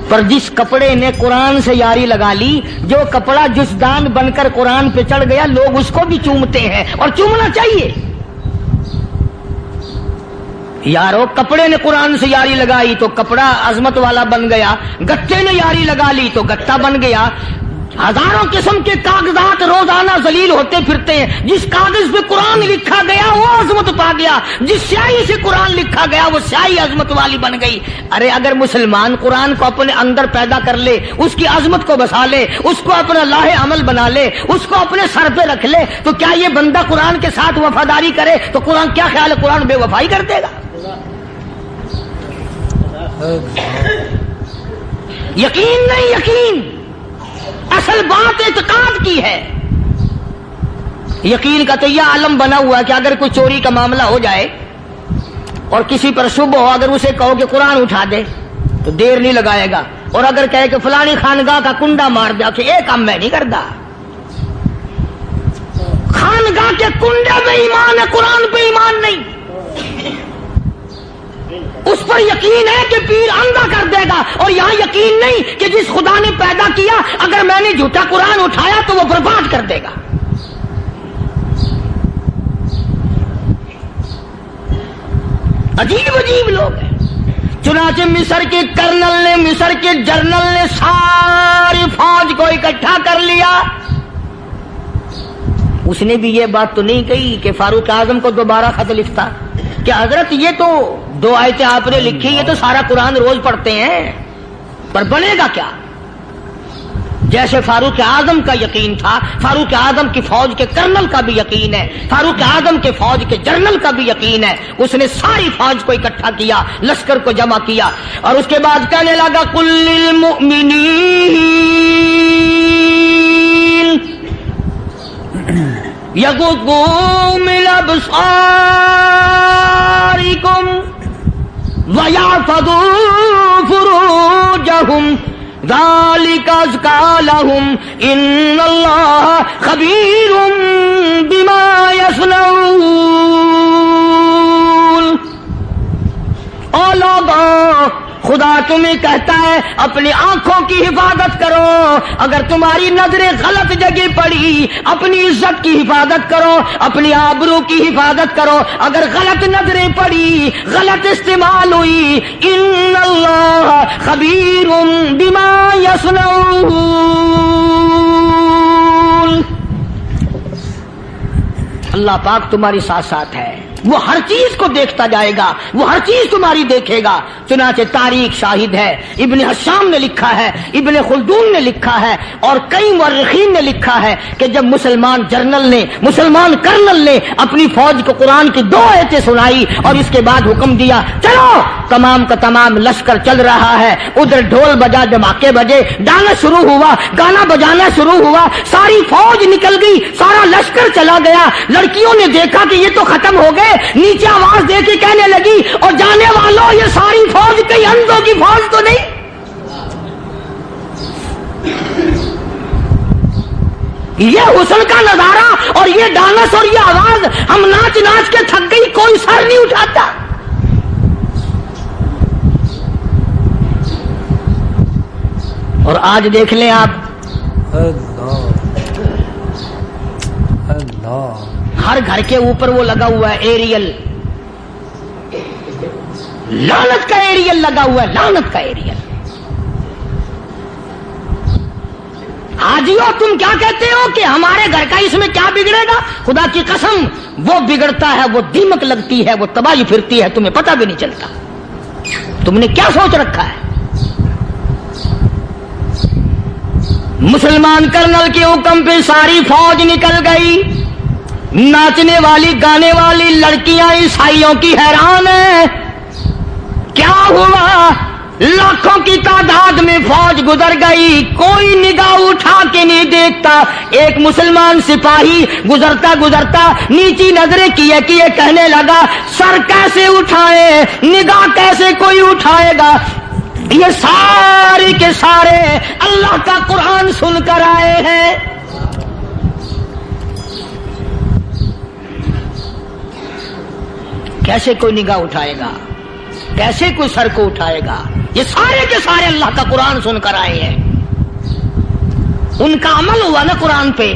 پر جس کپڑے نے قرآن سے یاری لگا لی, جو کپڑا جسدان بن کر قرآن پہ چڑھ گیا, لوگ اس کو بھی چومتے ہیں اور چومنا چاہیے. یارو کپڑے نے قرآن سے یاری لگائی تو کپڑا عظمت والا بن گیا, گتے نے یاری لگا لی تو گتا بن گیا. ہزاروں قسم کے کاغذات روزانہ ذلیل ہوتے پھرتے ہیں. جس کاغذ پہ قرآن لکھا گیا وہ عظمت پا گیا, جس سیاہی سے قرآن لکھا گیا وہ سیاہی عظمت والی بن گئی. ارے اگر مسلمان قرآن کو اپنے اندر پیدا کر لے, اس کی عظمت کو بسا لے, اس کو اپنا لاہ عمل بنا لے, اس کو اپنے سر پہ رکھ لے, تو کیا یہ بندہ قرآن کے ساتھ وفاداری کرے تو قرآن کیا خیال ہے قرآن بے وفائی کر دے گا؟ یقین نہیں, یقین اصل بات اعتقاد کی ہے. یقین کا تو یہ عالم بنا ہوا ہے کہ اگر کوئی چوری کا معاملہ ہو جائے اور کسی پر شبہ ہو, اگر اسے کہو کہ قرآن اٹھا دے تو دیر نہیں لگائے گا, اور اگر کہے کہ فلانی خانگاہ کا کنڈا مار دیا کہ یہ کام میں نہیں کرتا. خانگاہ کے کنڈے پہ ایمان ہے, قرآن پہ ایمان نہیں. اس پر یقین ہے کہ پیر اندھا کر دے گا, اور یہاں یقین نہیں کہ جس خدا نے پیدا کیا اگر میں نے جھوٹا قرآن اٹھایا تو وہ برباد کر دے گا. عجیب عجیب لوگ ہیں. چنانچہ مصر کے کرنل نے, مصر کے جنرل نے ساری فوج کو اکٹھا کر لیا. اس نے بھی یہ بات تو نہیں کہی کہ فاروق اعظم کو دوبارہ خط لکھتا کہ حضرت یہ تو 2 آیتیں آپ نے لکھی, یہ تو سارا قرآن روز پڑھتے ہیں, پر بنے گا کیا؟ جیسے فاروق اعظم کا یقین تھا, فاروق اعظم کی فوج کے کرنل کا بھی یقین ہے, فاروق اعظم کے فوج کے جنرل کا بھی یقین ہے. اس نے ساری فوج کو اکٹھا کیا, لشکر کو جمع کیا, اور اس کے بعد کہنے لگا قل للمؤمنین یغضوا من ابصارکم ویحفظوا فروجہم ذالک ازکی لہم ان اللہ خبیر بما یصنعون. او لوگوں, خدا تمہیں کہتا ہے اپنی آنکھوں کی حفاظت کرو. اگر تمہاری نظریں غلط جگہ پڑی, اپنی عزت کی حفاظت کرو, اپنی آبرو کی حفاظت کرو. اگر غلط نظریں پڑی, غلط استعمال ہوئی, ان اللہ خبیر بما یصنعون. اللہ پاک تمہاری ساتھ ساتھ ہے, وہ ہر چیز کو دیکھتا جائے گا, وہ ہر چیز تمہاری دیکھے گا. چنانچہ تاریخ شاہد ہے, ابن حشام نے لکھا ہے, ابن خلدون نے لکھا ہے, اور کئی مورخین نے لکھا ہے کہ جب مسلمان جنرل نے, مسلمان کرنل نے اپنی فوج کو قرآن کی 2 آیتیں سنائی اور اس کے بعد حکم دیا چلو, تمام کا تمام لشکر چل رہا ہے. ادھر ڈھول بجا, دھماکے بجے, ڈانا شروع ہوا, گانا بجانا شروع ہوا, ساری فوج نکل گئی, سارا لشکر چلا گیا. لڑکیوں نے دیکھا کہ یہ تو ختم ہو گئے, نیچے آواز دے کے کہنے لگی اور جانے والوں یہ ساری فوج کئی اندھوں کی فوج تو نہیں. یہ حسن کا نظارہ اور یہ ڈانس اور یہ آواز, ہم ناچ ناچ کے تھک گئی, کوئی سر نہیں اٹھاتا. اور آج دیکھ لیں آپ, ہر گھر کے اوپر وہ لگا ہوا ہے ایریل, لعنت کا ایریل لگا ہوا ہے, لعنت کا ایریل. حاجیو تم کیا کہتے ہو کہ ہمارے گھر کا اس میں کیا بگڑے گا؟ خدا کی قسم وہ بگڑتا ہے, وہ دیمک لگتی ہے, وہ تباہی پھرتی ہے, تمہیں پتہ بھی نہیں چلتا. تم نے کیا سوچ رکھا ہے؟ مسلمان کرنل کے حکم پہ ساری فوج نکل گئی. ناچنے والی گانے والی لڑکیاں عیسائیوں کی حیران ہیں. کیا ہوا؟ لاکھوں کی تعداد میں فوج گزر گئی, کوئی نگاہ اٹھا کے نہیں دیکھتا. ایک مسلمان سپاہی گزرتا گزرتا نیچی نظریں کیے کیے کہنے لگا سر کیسے اٹھائے, نگاہ کیسے کوئی اٹھائے گا؟ یہ سارے کے سارے اللہ کا قرآن سن کر آئے ہیں. کیسے کوئی نگاہ اٹھائے گا, کیسے کوئی سر کو اٹھائے گا؟ یہ سارے کے سارے اللہ کا قرآن سن کر آئے ہیں. ان کا عمل ہوا نا قرآن پہ,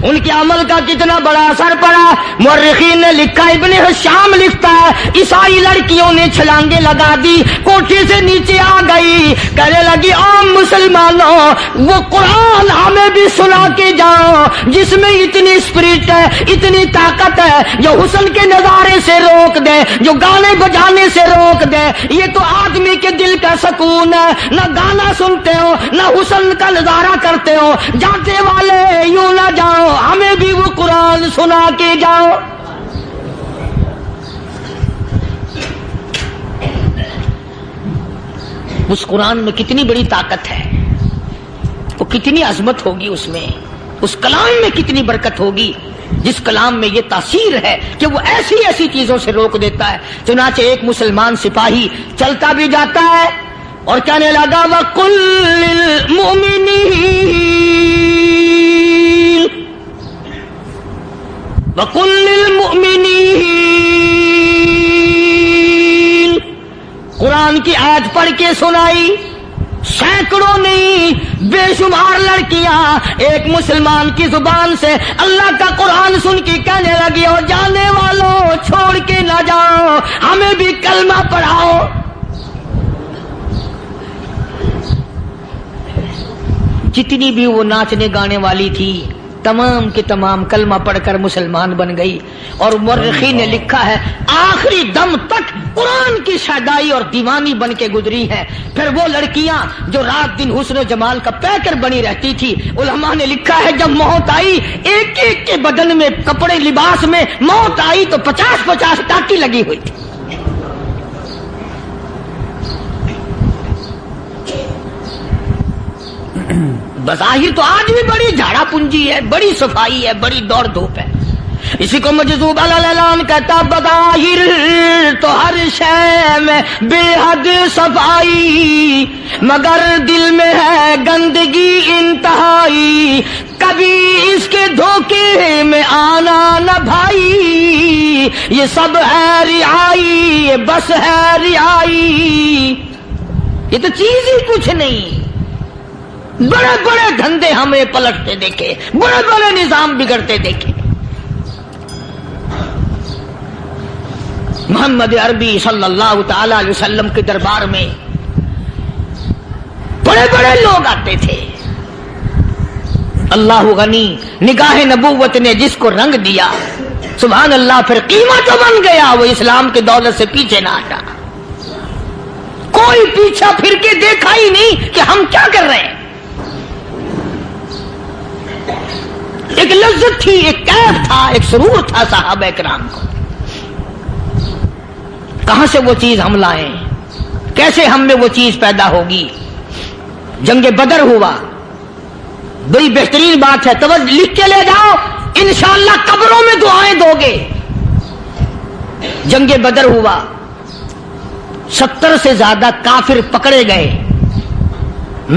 ان کے عمل کا کتنا بڑا اثر پڑا. مورخین نے لکھا, ابن حشام لکھتا ہے, عیسائی لڑکیوں نے چھلانگے لگا دی, کوٹھی سے نیچے آ گئی, کہنے لگی عام مسلمانوں وہ قرآن ہمیں بھی سنا کے جاؤ جس میں اتنی اسپرٹ ہے, اتنی طاقت ہے, جو حسن کے نظارے سے روک دے, جو گانے بجانے سے روک دے. یہ تو آدمی کے دل کا سکون ہے. نہ گانا سنتے ہو نہ حسن کا نظارہ کرتے ہو. جاتے والے یوں نہ جاؤ, ہمیں بھی وہ قرآن سنا کے جاؤ. اس قرآن میں کتنی بڑی طاقت ہے, وہ کتنی عظمت ہوگی اس میں, اس کلام میں کتنی برکت ہوگی, جس کلام میں یہ تاثیر ہے کہ وہ ایسی ایسی چیزوں سے روک دیتا ہے. چنانچہ ایک مسلمان سپاہی چلتا بھی جاتا ہے اور کہنے لگا وَقُلْ لِلْمُؤْمِنِينَ قرآن کی آیت پڑھ کے سنائی. سینکڑوں نہیں بے شمار لڑکیاں ایک مسلمان کی زبان سے اللہ کا قرآن سن کے کہنے لگی, اور جانے والوں چھوڑ کے نہ جاؤ, ہمیں بھی کلمہ پڑھاؤ. جتنی بھی وہ ناچنے گانے والی تھی تمام کی تمام کلمہ پڑھ کر مسلمان بن گئی. اور مورخین نے لکھا ہے آخری دم تک قرآن کی شیدائی اور دیوانی بن کے گزری ہے. پھر وہ لڑکیاں جو رات دن حسن و جمال کا پیکر بنی رہتی تھی, علماء نے لکھا ہے جب موت آئی ایک ایک کے بدن میں کپڑے لباس میں موت آئی تو 50-50 ٹاکی لگی ہوئی تھی. بظاہر تو آج بھی بڑی جھاڑا پنجی ہے, بڑی صفائی ہے, بڑی دوڑ دھوپ ہے. اسی کو مجذوب الاعلان کہتا, بظاہر تو ہر شے میں بے حد صفائی, مگر دل میں ہے گندگی انتہائی, کبھی اس کے دھوکے میں آنا نہ بھائی, یہ سب ہے رعائی, یہ بس ہے رعائی. یہ تو چیز ہی کچھ نہیں. بڑے بڑے دھندے ہمیں پلٹتے دیکھے, بڑے بڑے نظام بگڑتے دیکھے. محمد عربی صلی اللہ تعالی علیہ وسلم کے دربار میں بڑے بڑے لوگ آتے تھے. اللہ غنی, نگاہ نبوت نے جس کو رنگ دیا سبحان اللہ, پھر قیمت جو بن گیا وہ اسلام کی دولت سے پیچھے نہ ہٹا. کوئی پیچھا پھر کے دیکھا ہی نہیں کہ ہم کیا کر رہے ہیں. ایک لذت تھی, ایک کیف تھا, ایک سرور تھا صحابہ کرام کو. کہاں سے وہ چیز ہم لائیں, کیسے ہم میں وہ چیز پیدا ہوگی. جنگ بدر ہوا, بڑی بہترین بات ہے, توجہ لکھ کے لے جاؤ, انشاءاللہ قبروں میں دعائیں دو گے. جنگ بدر ہوا, 70 سے زیادہ کافر پکڑے گئے,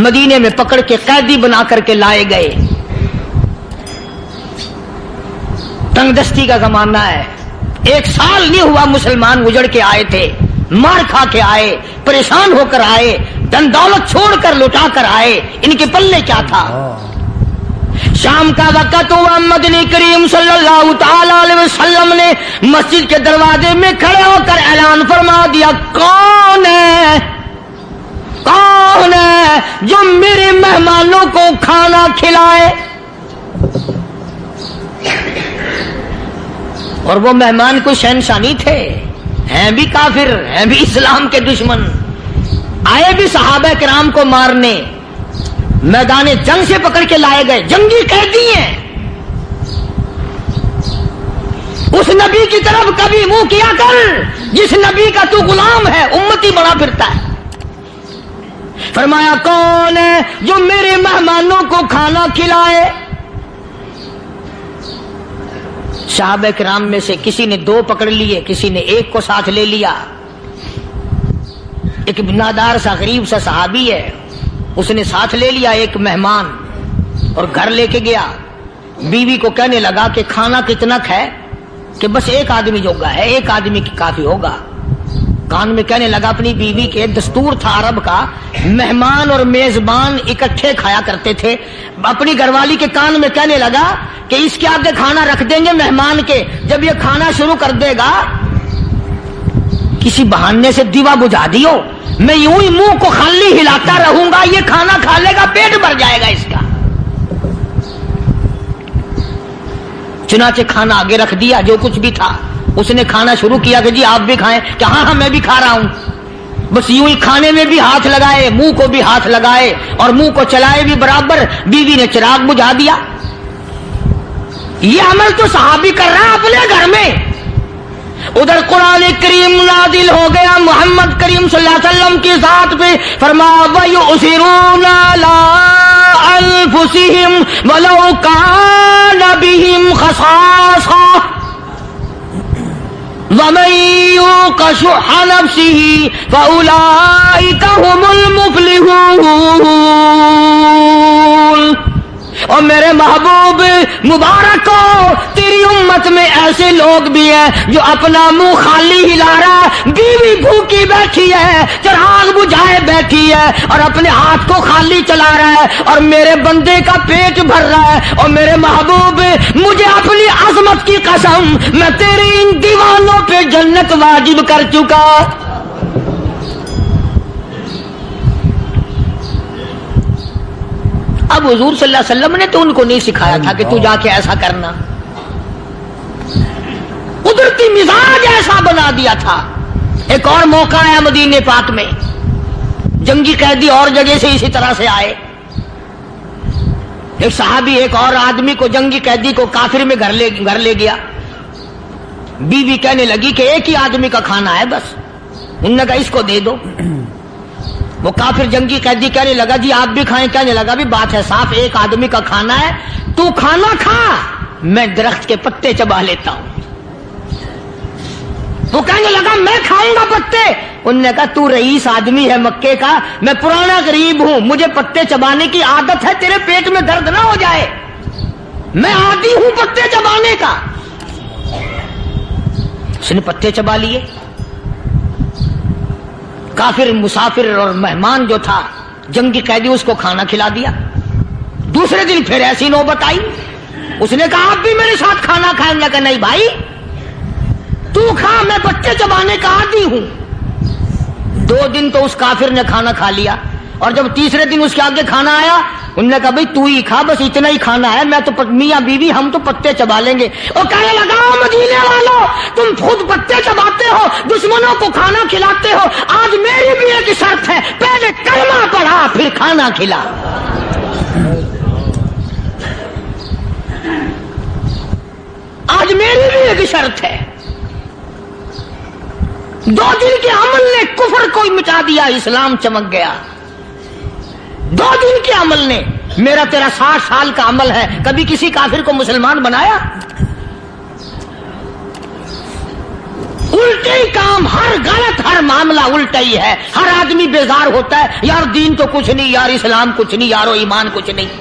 مدینے میں پکڑ کے قیدی بنا کر کے لائے گئے. تنگ دستی کا زمانہ ہے, 1 سال نہیں ہوا مسلمان اجڑ کے آئے تھے, مار کھا کے آئے, پریشان ہو کر آئے, دن دولت چھوڑ کر لٹا کر آئے. ان کے پلے کیا تھا. شام کا وقت ہوا, مدنی کریم صلی اللہ تعالی علیہ وسلم نے مسجد کے دروازے میں کھڑے ہو کر اعلان فرما دیا, کون ہے, کون ہے جو میرے مہمانوں کو کھانا کھلائے. اور وہ مہمان کوئی شہنشاہ نہیں تھے, ہیں بھی کافر, ہیں بھی اسلام کے دشمن, آئے بھی صحابہ کرام کو مارنے, میدان جنگ سے پکڑ کے لائے گئے, جنگی قیدی ہیں. اس نبی کی طرف کبھی منہ کیا کر جس نبی کا تو غلام ہے, امتی بنا پھرتا ہے. فرمایا کون ہے جو میرے مہمانوں کو کھانا کھلائے. صحابہ کرام میں سے کسی نے 2 پکڑ لیے, کسی نے 1 کو ساتھ لے لیا. ایک بنادار سا غریب سا صحابی ہے, اس نے ساتھ لے لیا ایک مہمان اور گھر لے کے گیا. بیوی کو کہنے لگا کہ کھانا کتنا ہے, کہ بس 1 آدمی جوگا ہے, 1 آدمی کی کافی ہوگا. کان میں کہنے لگا اپنی بیوی کے، دستور تھا عرب کا، مہمان اور میزبان اکٹھے کھایا کرتے تھے، اپنی گھر والی کے کان میں کہنے لگا کہ اس کے آگے کھانا رکھ دیں گے مہمان کے، جب یہ کھانا شروع کر دے گا کسی بہانے سے دیوا بجھا دیو، میں یوں ہی منہ کو خالی ہلاتا رہوں گا، یہ کھانا کھا لے گا، پیٹ بھر جائے گا اس کا۔ چنانچہ کھانا آگے رکھ دیا، جو کچھ بھی تھا، اس نے کھانا شروع کیا کہ جی آپ بھی کھائیں، کہ ہاں ہاں میں بھی کھا رہا ہوں۔ بس یوں ہی کھانے میں بھی ہاتھ لگائے، منہ کو بھی ہاتھ لگائے اور منہ کو چلائے بھی برابر، بیوی نے چراغ بجھا دیا۔ یہ عمل تو صحابی کر رہا ہے اپنے گھر میں، ادھر قرآن کریم نازل ہو گیا محمد کریم صلی اللہ علیہ وسلم کی ذات پہ، فرمایا وَيُؤْثِرُونَ عَلَىٰ أَنفُسِهِمْ وَلَوْ كَانَ بِهِمْ خَصَاصَةٌ وَمَن يُوقَ شُحَّ نَفْسِهِ فَأُولَٰئِكَ هُمُ الْمُفْلِحُونَ۔ اور میرے محبوب مبارک ہو، تیری امت میں ایسے لوگ بھی ہیں جو اپنا منہ خالی ہلا رہا ہے، بیوی بھوکی بیٹھی ہے، چراغ بجھائے بیٹھی ہے اور اپنے ہاتھ کو خالی چلا رہا ہے اور میرے بندے کا پیٹ بھر رہا ہے۔ اور میرے محبوب مجھے اپنی عظمت کی قسم، میں تیرے ان دیوانوں پہ جنت واجب کر چکا۔ اب حضور صلی اللہ علیہ وسلم نے تو ان کو نہیں سکھایا تھا کہ تو جا کے ایسا کرنا، قدرتی مزاج ایسا بنا دیا تھا۔ ایک اور موقع آیا مدینے پاک میں، جنگی قیدی اور جگہ سے اسی طرح سے آئے، ایک صحابی ایک اور آدمی کو، جنگی قیدی کو کافر میں گھر لے گیا۔ بیوی کہنے لگی کہ ایک ہی آدمی کا کھانا ہے بس، انہوں نے کہا اس کو دے دو۔ وہ کافر جنگی قیدی کہنے لگا جی آپ بھی کھائیں، کہنے لگا بھی بات ہے صاف، ایک آدمی کا کھانا ہے، تو کھانا کھا، میں درخت کے پتے چبا لیتا ہوں۔ وہ کہنے لگا میں کھاؤں گا پتے، انہوں نے کہا تو رئیس آدمی ہے مکے کا، میں پرانا غریب ہوں، مجھے پتے چبانے کی عادت ہے، تیرے پیٹ میں درد نہ ہو جائے، میں عادی ہوں پتے چبانے کا۔ اس نے پتے چبا لیے، کافر مسافر اور مہمان جو تھا جنگی قیدی اس کو کھانا کھلا دیا۔ دوسرے دن پھر ایسی نوبت آئی، اس نے کہا آپ بھی میرے ساتھ کھانا کھائیں گے؟ کہ نہیں بھائی تو کھا، میں پتے چبانے کا عادی ہوں۔ 2 دن تو اس کافر نے کھانا کھا لیا، اور جب تیسرے دن اس کے آگے کھانا آیا، انہوں نے کہا بھائی تو ہی کھا، بس اتنا ہی کھانا ہے، میں تو میاں بیوی ہم تو پتے چبا لیں گے۔ اور کہنے لگا مدینے والوں تم خود پتے چباتے ہو، دشمنوں کو کھانا کھلاتے ہو، آج میری بھی ایک شرط ہے، پہلے کلمہ پڑھا پھر کھانا کھلا۔ آج میری بھی ایک شرط ہے۔ 2 دن کے عمل نے کفر کو مٹا دیا، اسلام چمک گیا۔ 2 دن کے عمل نے، میرا تیرا 60 سال کا عمل ہے، کبھی کسی کافر کو مسلمان بنایا؟ الٹے ہی کام، ہر غلط، ہر معاملہ الٹا ہی ہے، ہر آدمی بیزار ہوتا ہے، یار دین تو کچھ نہیں، یار اسلام کچھ نہیں، یارو ایمان کچھ نہیں۔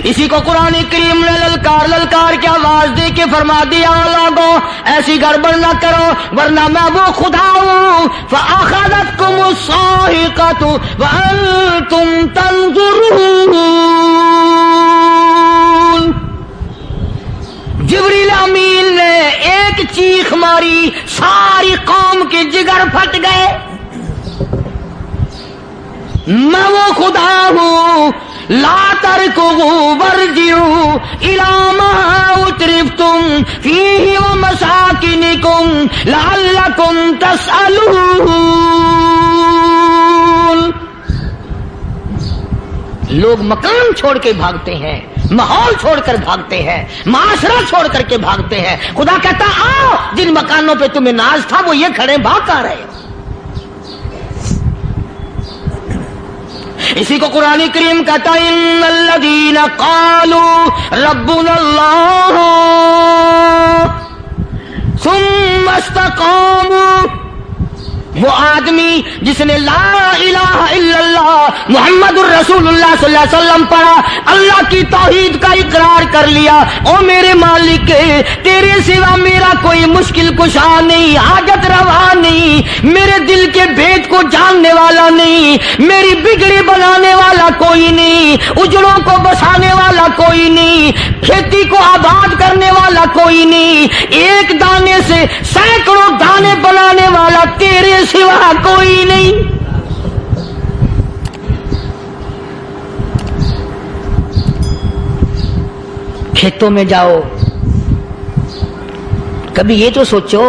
اسی کو قرآن کریم نے للکار کے آواز دے کے فرما دیا لوگوں ایسی گڑبڑ نہ کرو ورنہ میں وہ خدا ہوں فَأَخَذَتْكُمُ الصَّاعِقَةُ وَأَنْتُمْ تَنظُرُونَ۔ جبریل امین نے ایک چیخ ماری، ساری قوم کے جگر پھٹ گئے، میں وہ خدا ہوں لا تركضوا وارجعوا إلى ما أترفتم فيه ومساكنكم لعلكم تسألون۔ لوگ مکان چھوڑ کے بھاگتے ہیں، ماحول چھوڑ کر بھاگتے ہیں، معاشرہ چھوڑ کر کے بھاگتے ہیں، خدا کہتا آؤ جن مکانوں پہ تمہیں ناز تھا وہ یہ کھڑے بھاگ کر رہے۔ اسی کو قرآن کریم کہتا ہے ان الذین قالوا ربنا اللہ ثم استقاموا وہ آدمی جس نے لا الہ الا اللہ محمد الرسول اللہ صلی اللہ علیہ وسلم پڑھا، اللہ کی توحید کا اقرار کر لیا، او میرے مالک تیرے سوا میرا کوئی مشکل کشا نہیں، حاجت روا نہیں، میرے دل کے بھید کو جاننے والا نہیں، میری بگڑی بنانے والا کوئی نہیں، اجڑوں کو بسانے والا کوئی نہیں، کھیتی کو آباد کرنے والا کوئی نہیں، ایک دانے سے سینکڑوں دانے بنانے والا تیرے سوا کوئی نہیں۔ کھیتوں میں جاؤ، کبھی یہ تو سوچو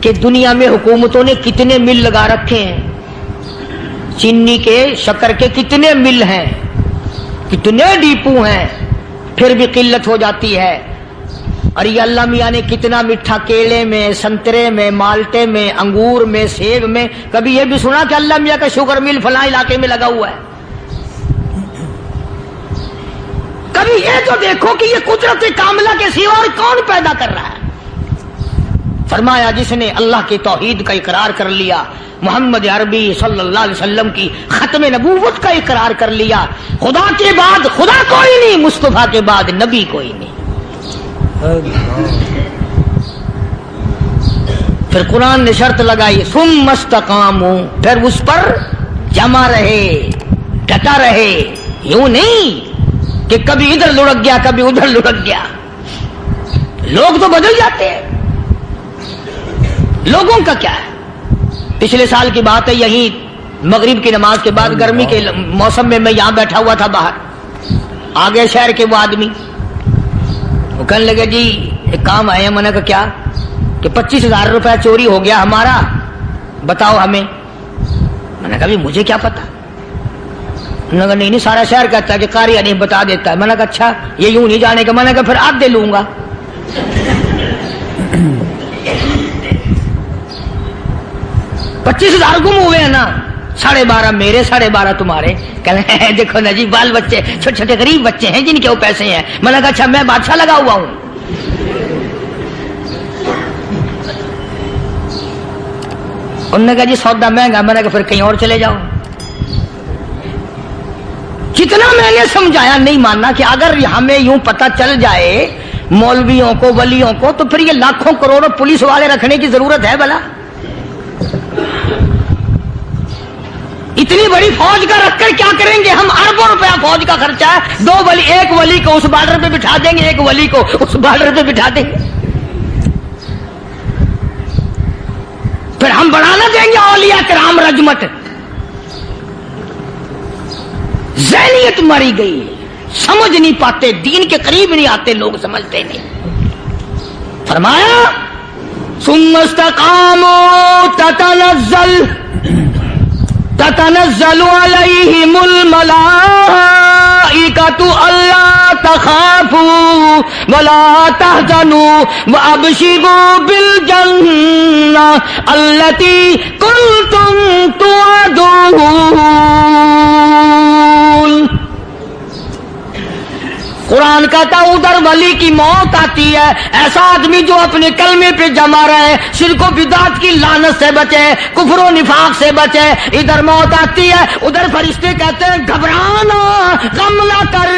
کہ دنیا میں حکومتوں نے کتنے مل لگا رکھے ہیں، چینی کے شکر کے کتنے مل ہیں، کتنے ڈیپو ہیں، پھر بھی قلت ہو جاتی ہے۔ اور یہ اللہ میاں نے کتنا میٹھا کیلے میں، سنترے میں، مالٹے میں، انگور میں، سیب میں، کبھی یہ بھی سنا کہ اللہ میاں کا شوگر مل فلاں علاقے میں لگا ہوا ہے؟ کبھی یہ تو دیکھو کہ یہ قدرت کاملہ کے سوا اور کون پیدا کر رہا ہے؟ فرمایا جس نے اللہ کی توحید کا اقرار کر لیا، محمد عربی صلی اللہ علیہ وسلم کی ختم نبوت کا اقرار کر لیا، خدا کے بعد خدا کوئی نہیں، مصطفیٰ کے بعد نبی کوئی نہیں۔ پھر قرآن نے شرط لگائی ثم استقاموا، پھر اس پر جمع رہے، ڈٹا رہے، یوں نہیں کہ کبھی ادھر لڑک گیا کبھی ادھر لڑک گیا۔ لوگ تو بدل جاتے ہیں، لوگوں کا کیا ہے؟ پچھلے سال کی بات ہے، یہی مغرب کی نماز کے بعد گرمی کے موسم میں میں یہاں بیٹھا ہوا تھا باہر، آگے شہر کے وہ آدمی وہ کہنے لگے جی ایک کام آئے ہیں۔ میں نے کہا کیا؟ کہ 25,000 روپے چوری ہو گیا ہمارا، بتاؤ ہمیں۔ میں نے کہا مجھے کیا پتا؟ انہوں نے کہا نہیں سارا شہر کہتا ہے کہ قاری نہیں بتا دیتا ہے۔ میں نے کہا اچھا یہ یوں نہیں جانے کا؟ میں نے کہا پھر آدھے لوں گا۔ 25,000 گم ہوئے ہیں نا، 12.5 میرے 12.5 تمہارے۔ کہنے ہیں دیکھو نا جی بال بچے چھوٹے چھوٹے غریب بچے ہیں جن کے وہ پیسے ہیں۔ میں نے کہا اچھا میں بادشاہ لگا ہوا ہوں؟ انہوں نے کہا جی سودا مہنگا۔ میں نے کہا پھر کہیں اور چلے جاؤ۔ کتنا میں نے سمجھایا نہیں ماننا کہ اگر ہمیں یوں پتہ چل جائے مولویوں کو ولیوں کو تو پھر یہ لاکھوں کروڑوں پولیس والے رکھنے کی ضرورت ہے بھلا؟ اتنی بڑی فوج کا رکھ کر کیا کریں گے ہم؟ اربوں روپیہ فوج کا خرچہ ہے، دو ولی، ایک ولی کو اس بارڈر پہ بٹھا دیں گے، ایک ولی کو اس بارڈر پہ بٹھا دیں گے، پھر ہم بڑھانا دیں گے اولیاء کرام رجمت۔ ذہنیت مری گئی، سمجھ نہیں پاتے، دین کے قریب نہیں آتے لوگ، سمجھتے نہیں۔ فرمایا ثم استقاموا تتنزل علیہم الملائکۃ الا تخافوا ولا تحزنوا وابشروا بالجنہ التی کنتم توعدون۔ قرآن کہتا ادھر ولی کی موت آتی ہے، ایسا آدمی جو اپنے کلمے پہ جمع رہے، شرک و بدعت کی لعنت سے بچے، کفر و نفاق سے بچے۔ ادھر موت آتی ہے، ادھر فرشتے کہتے ہیں گھبرانا، غم نہ کر،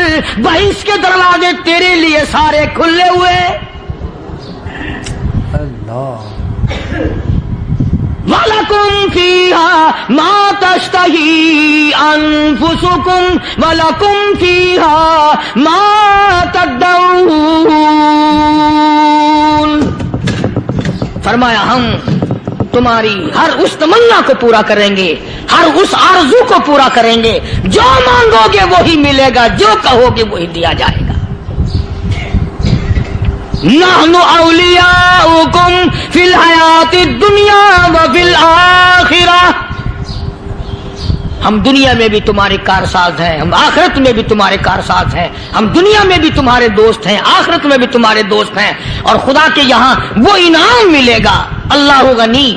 بہشت کے دروازے تیرے لیے سارے کھلے ہوئے۔ اللہ وَلَكُمْ فِيهَا مَا تَشْتَهِي أَنفُسُكُمْ وَلَكُمْ فِيهَا مَا تَدَّعُونَ۔ فرمایا ہم تمہاری ہر اس تمنا کو پورا کریں گے، ہر اس آرزو کو پورا کریں گے، جو مانگو گے وہی ملے گا، جو کہو گے وہی دیا جائے گا۔ نحن اولیاؤکم فی الحیات الدنیا وفی الآخرہ، ہم دنیا میں بھی تمہارے کارساز ہیں، ہم آخرت میں بھی تمہارے کارساز ہیں، ہم دنیا میں بھی تمہارے دوست ہیں، آخرت میں بھی تمہارے دوست ہیں، اور خدا کے یہاں وہ انعام ملے گا۔ اللہ غنی،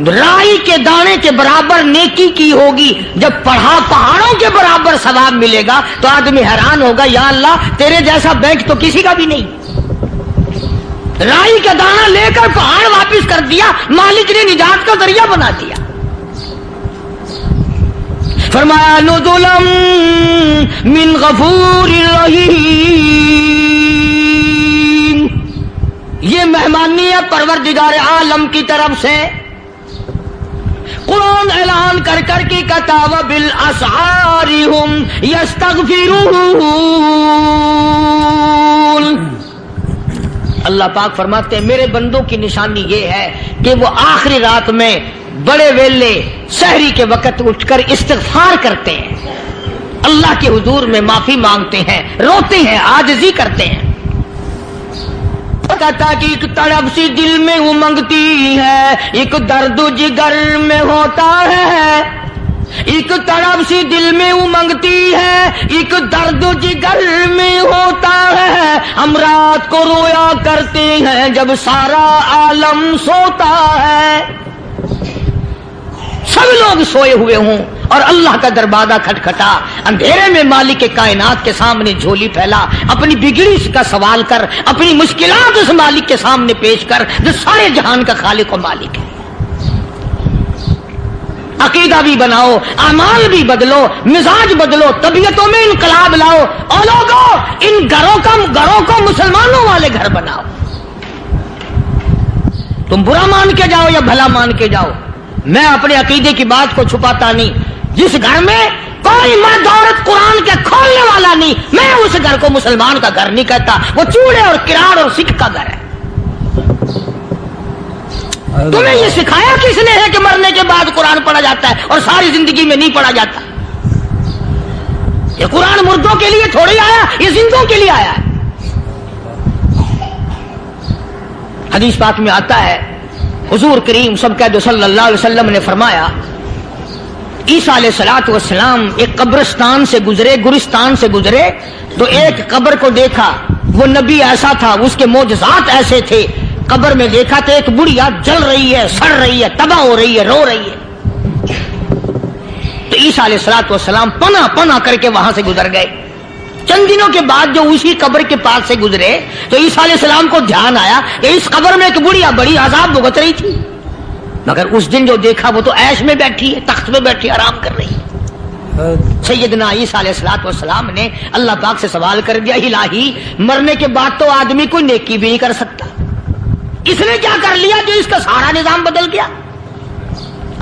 رائی کے دانے کے برابر نیکی کی ہوگی، جب پڑھا پہاڑوں کے برابر ثواب ملے گا تو آدمی حیران ہوگا، یا اللہ تیرے جیسا بینک تو کسی کا بھی نہیں، رائی کا دانہ لے کر پہاڑ واپس کر دیا، مالک نے نجات کا ذریعہ بنا دیا۔ فرمایا نزلا من غفور رحیم، یہ مہمانی ہے پروردگار عالم کی طرف سے۔ قرآن اعلان کر کر کے کہتا وبالاسحار هم یستغفرون، اللہ پاک فرماتے ہیں میرے بندوں کی نشانی یہ ہے کہ وہ آخری رات میں بڑے ویلے سحری کے وقت اٹھ کر استغفار کرتے ہیں، اللہ کے حضور میں معافی مانگتے ہیں، روتے ہیں، عاجزی کرتے ہیں۔ کہتا کہ ایک تڑپ سی دل میں امنگتی ہے، ایک درد جگر میں ہوتا ہے، ایک تڑپ سی دل میں امنگتی ہے، ایک درد جگر میں ہوتا ہے، ہم رات کو رویا کرتے ہیں جب سارا عالم سوتا ہے۔ سب لوگ سوئے ہوئے ہوں اور اللہ کا دروازہ کھٹکھٹا، اندھیرے میں مالک کائنات کے سامنے جھولی پھیلا، اپنی بگڑی کا سوال کر، اپنی مشکلات اس مالک کے سامنے پیش کر جو سارے جہان کا خالق و مالک ہے۔ عقیدہ بھی بناؤ، اعمال بھی بدلو، مزاج بدلو، طبیعتوں میں انقلاب لاؤ، اور لوگوں ان گھروں کو مسلمانوں والے گھر بناؤ۔ تم برا مان کے جاؤ یا بھلا مان کے جاؤ، میں اپنے عقیدے کی بات کو چھپاتا نہیں۔ جس گھر میں کوئی مرد عورت قرآن کے کھولنے والا نہیں، میں اس گھر کو مسلمان کا گھر نہیں کہتا، وہ چوڑے اور کراڑ اور سکھ کا گھر ہے۔ تمہیں یہ سکھایا کس نے ہے کہ مرنے کے بعد قرآن پڑھا جاتا ہے اور ساری زندگی میں نہیں پڑھا جاتا؟ یہ قرآن مردوں کے لیے تھوڑی آیا، یہ زندوں کے لیے آیا ہے۔ حدیث پاک میں آتا ہے حضور کریم سب کہہ دو صلی اللہ علیہ وسلم نے فرمایا عیسیٰ علیہ الصلوۃ والسلام ایک قبرستان سے گزرے، گورستان سے گزرے تو ایک قبر کو دیکھا، وہ نبی ایسا تھا، اس کے معجزات ایسے تھے۔ قبر میں دیکھا تو ایک بڑھیا جل رہی ہے، سڑ رہی ہے، تباہ ہو رہی ہے، رو رہی ہے۔ تو عیسیٰ علیہ الصلوۃ والسلام پناہ پناہ کر کے وہاں سے گزر گئے۔ چند دنوں کے بعد جو اسی قبر کے پاس سے گزرے تو عیسیٰ علیہ السلام کو دھیان آیا کہ اس قبر میں ایک بڑھیا بڑی عذاب بھگت رہی تھی، مگر اس دن جو دیکھا وہ تو عیش میں بیٹھی ہے، تخت میں بیٹھی آرام کر رہی ہے۔ سیدنا عیسیٰ علیہ السلام نے اللہ پاک سے سوال کر دیا الہی مرنے کے بعد تو آدمی کوئی نیکی بھی نہیں کر سکتا، اس نے کیا کر لیا کہ اس کا سارا نظام بدل گیا؟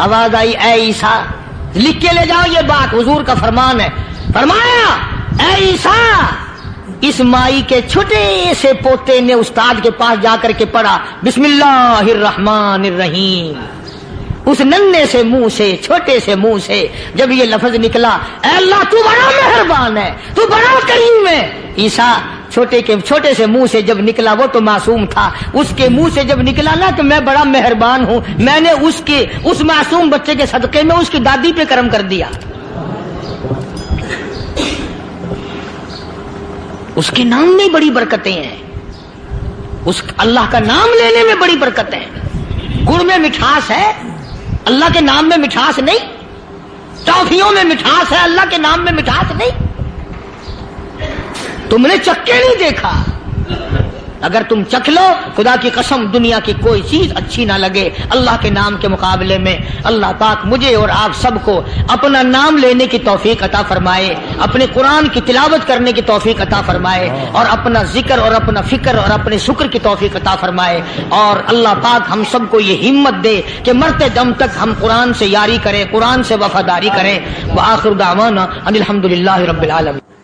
آواز آئی اے عیسیٰ لکھ کے لے جاؤ یہ بات، حضور کا فرمان ہے۔ فرمایا اے عیسیٰ اس مائی کے چھوٹے سے پوتے نے استاد کے پاس جا کر کے پڑھا بسم اللہ الرحمن الرحیم، اس ننھے سے منہ سے، چھوٹے سے منہ سے جب یہ لفظ نکلا اے اللہ تو بڑا مہربان ہے، تو بڑا کریم ہے۔ عیسیٰ چھوٹے سے منہ سے جب نکلا، وہ تو معصوم تھا، اس کے منہ سے جب نکلا نا کہ میں بڑا مہربان ہوں، میں نے اس معصوم بچے کے صدقے میں اس کی دادی پہ کرم کر دیا۔ اس کے نام میں بڑی برکتیں ہیں، اس اللہ کا نام لینے میں بڑی برکتیں ہیں۔ گڑ میں مٹھاس ہے، اللہ کے نام میں مٹھاس نہیں۔ ٹافیوں میں مٹھاس ہے، اللہ کے نام میں مٹھاس نہیں۔ تم نے چکھ کے نہیں دیکھا، اگر تم چکھ لو خدا کی قسم دنیا کی کوئی چیز اچھی نہ لگے اللہ کے نام کے مقابلے میں۔ اللہ پاک مجھے اور آپ سب کو اپنا نام لینے کی توفیق عطا فرمائے، اپنے قرآن کی تلاوت کرنے کی توفیق عطا فرمائے، اور اپنا ذکر اور اپنا فکر اور اپنے شکر کی توفیق عطا فرمائے، اور اللہ پاک ہم سب کو یہ ہمت دے کہ مرتے دم تک ہم قرآن سے یاری کریں، قرآن سے وفاداری کریں۔ وآخر دعوانا ان الحمدللہ رب العالمین۔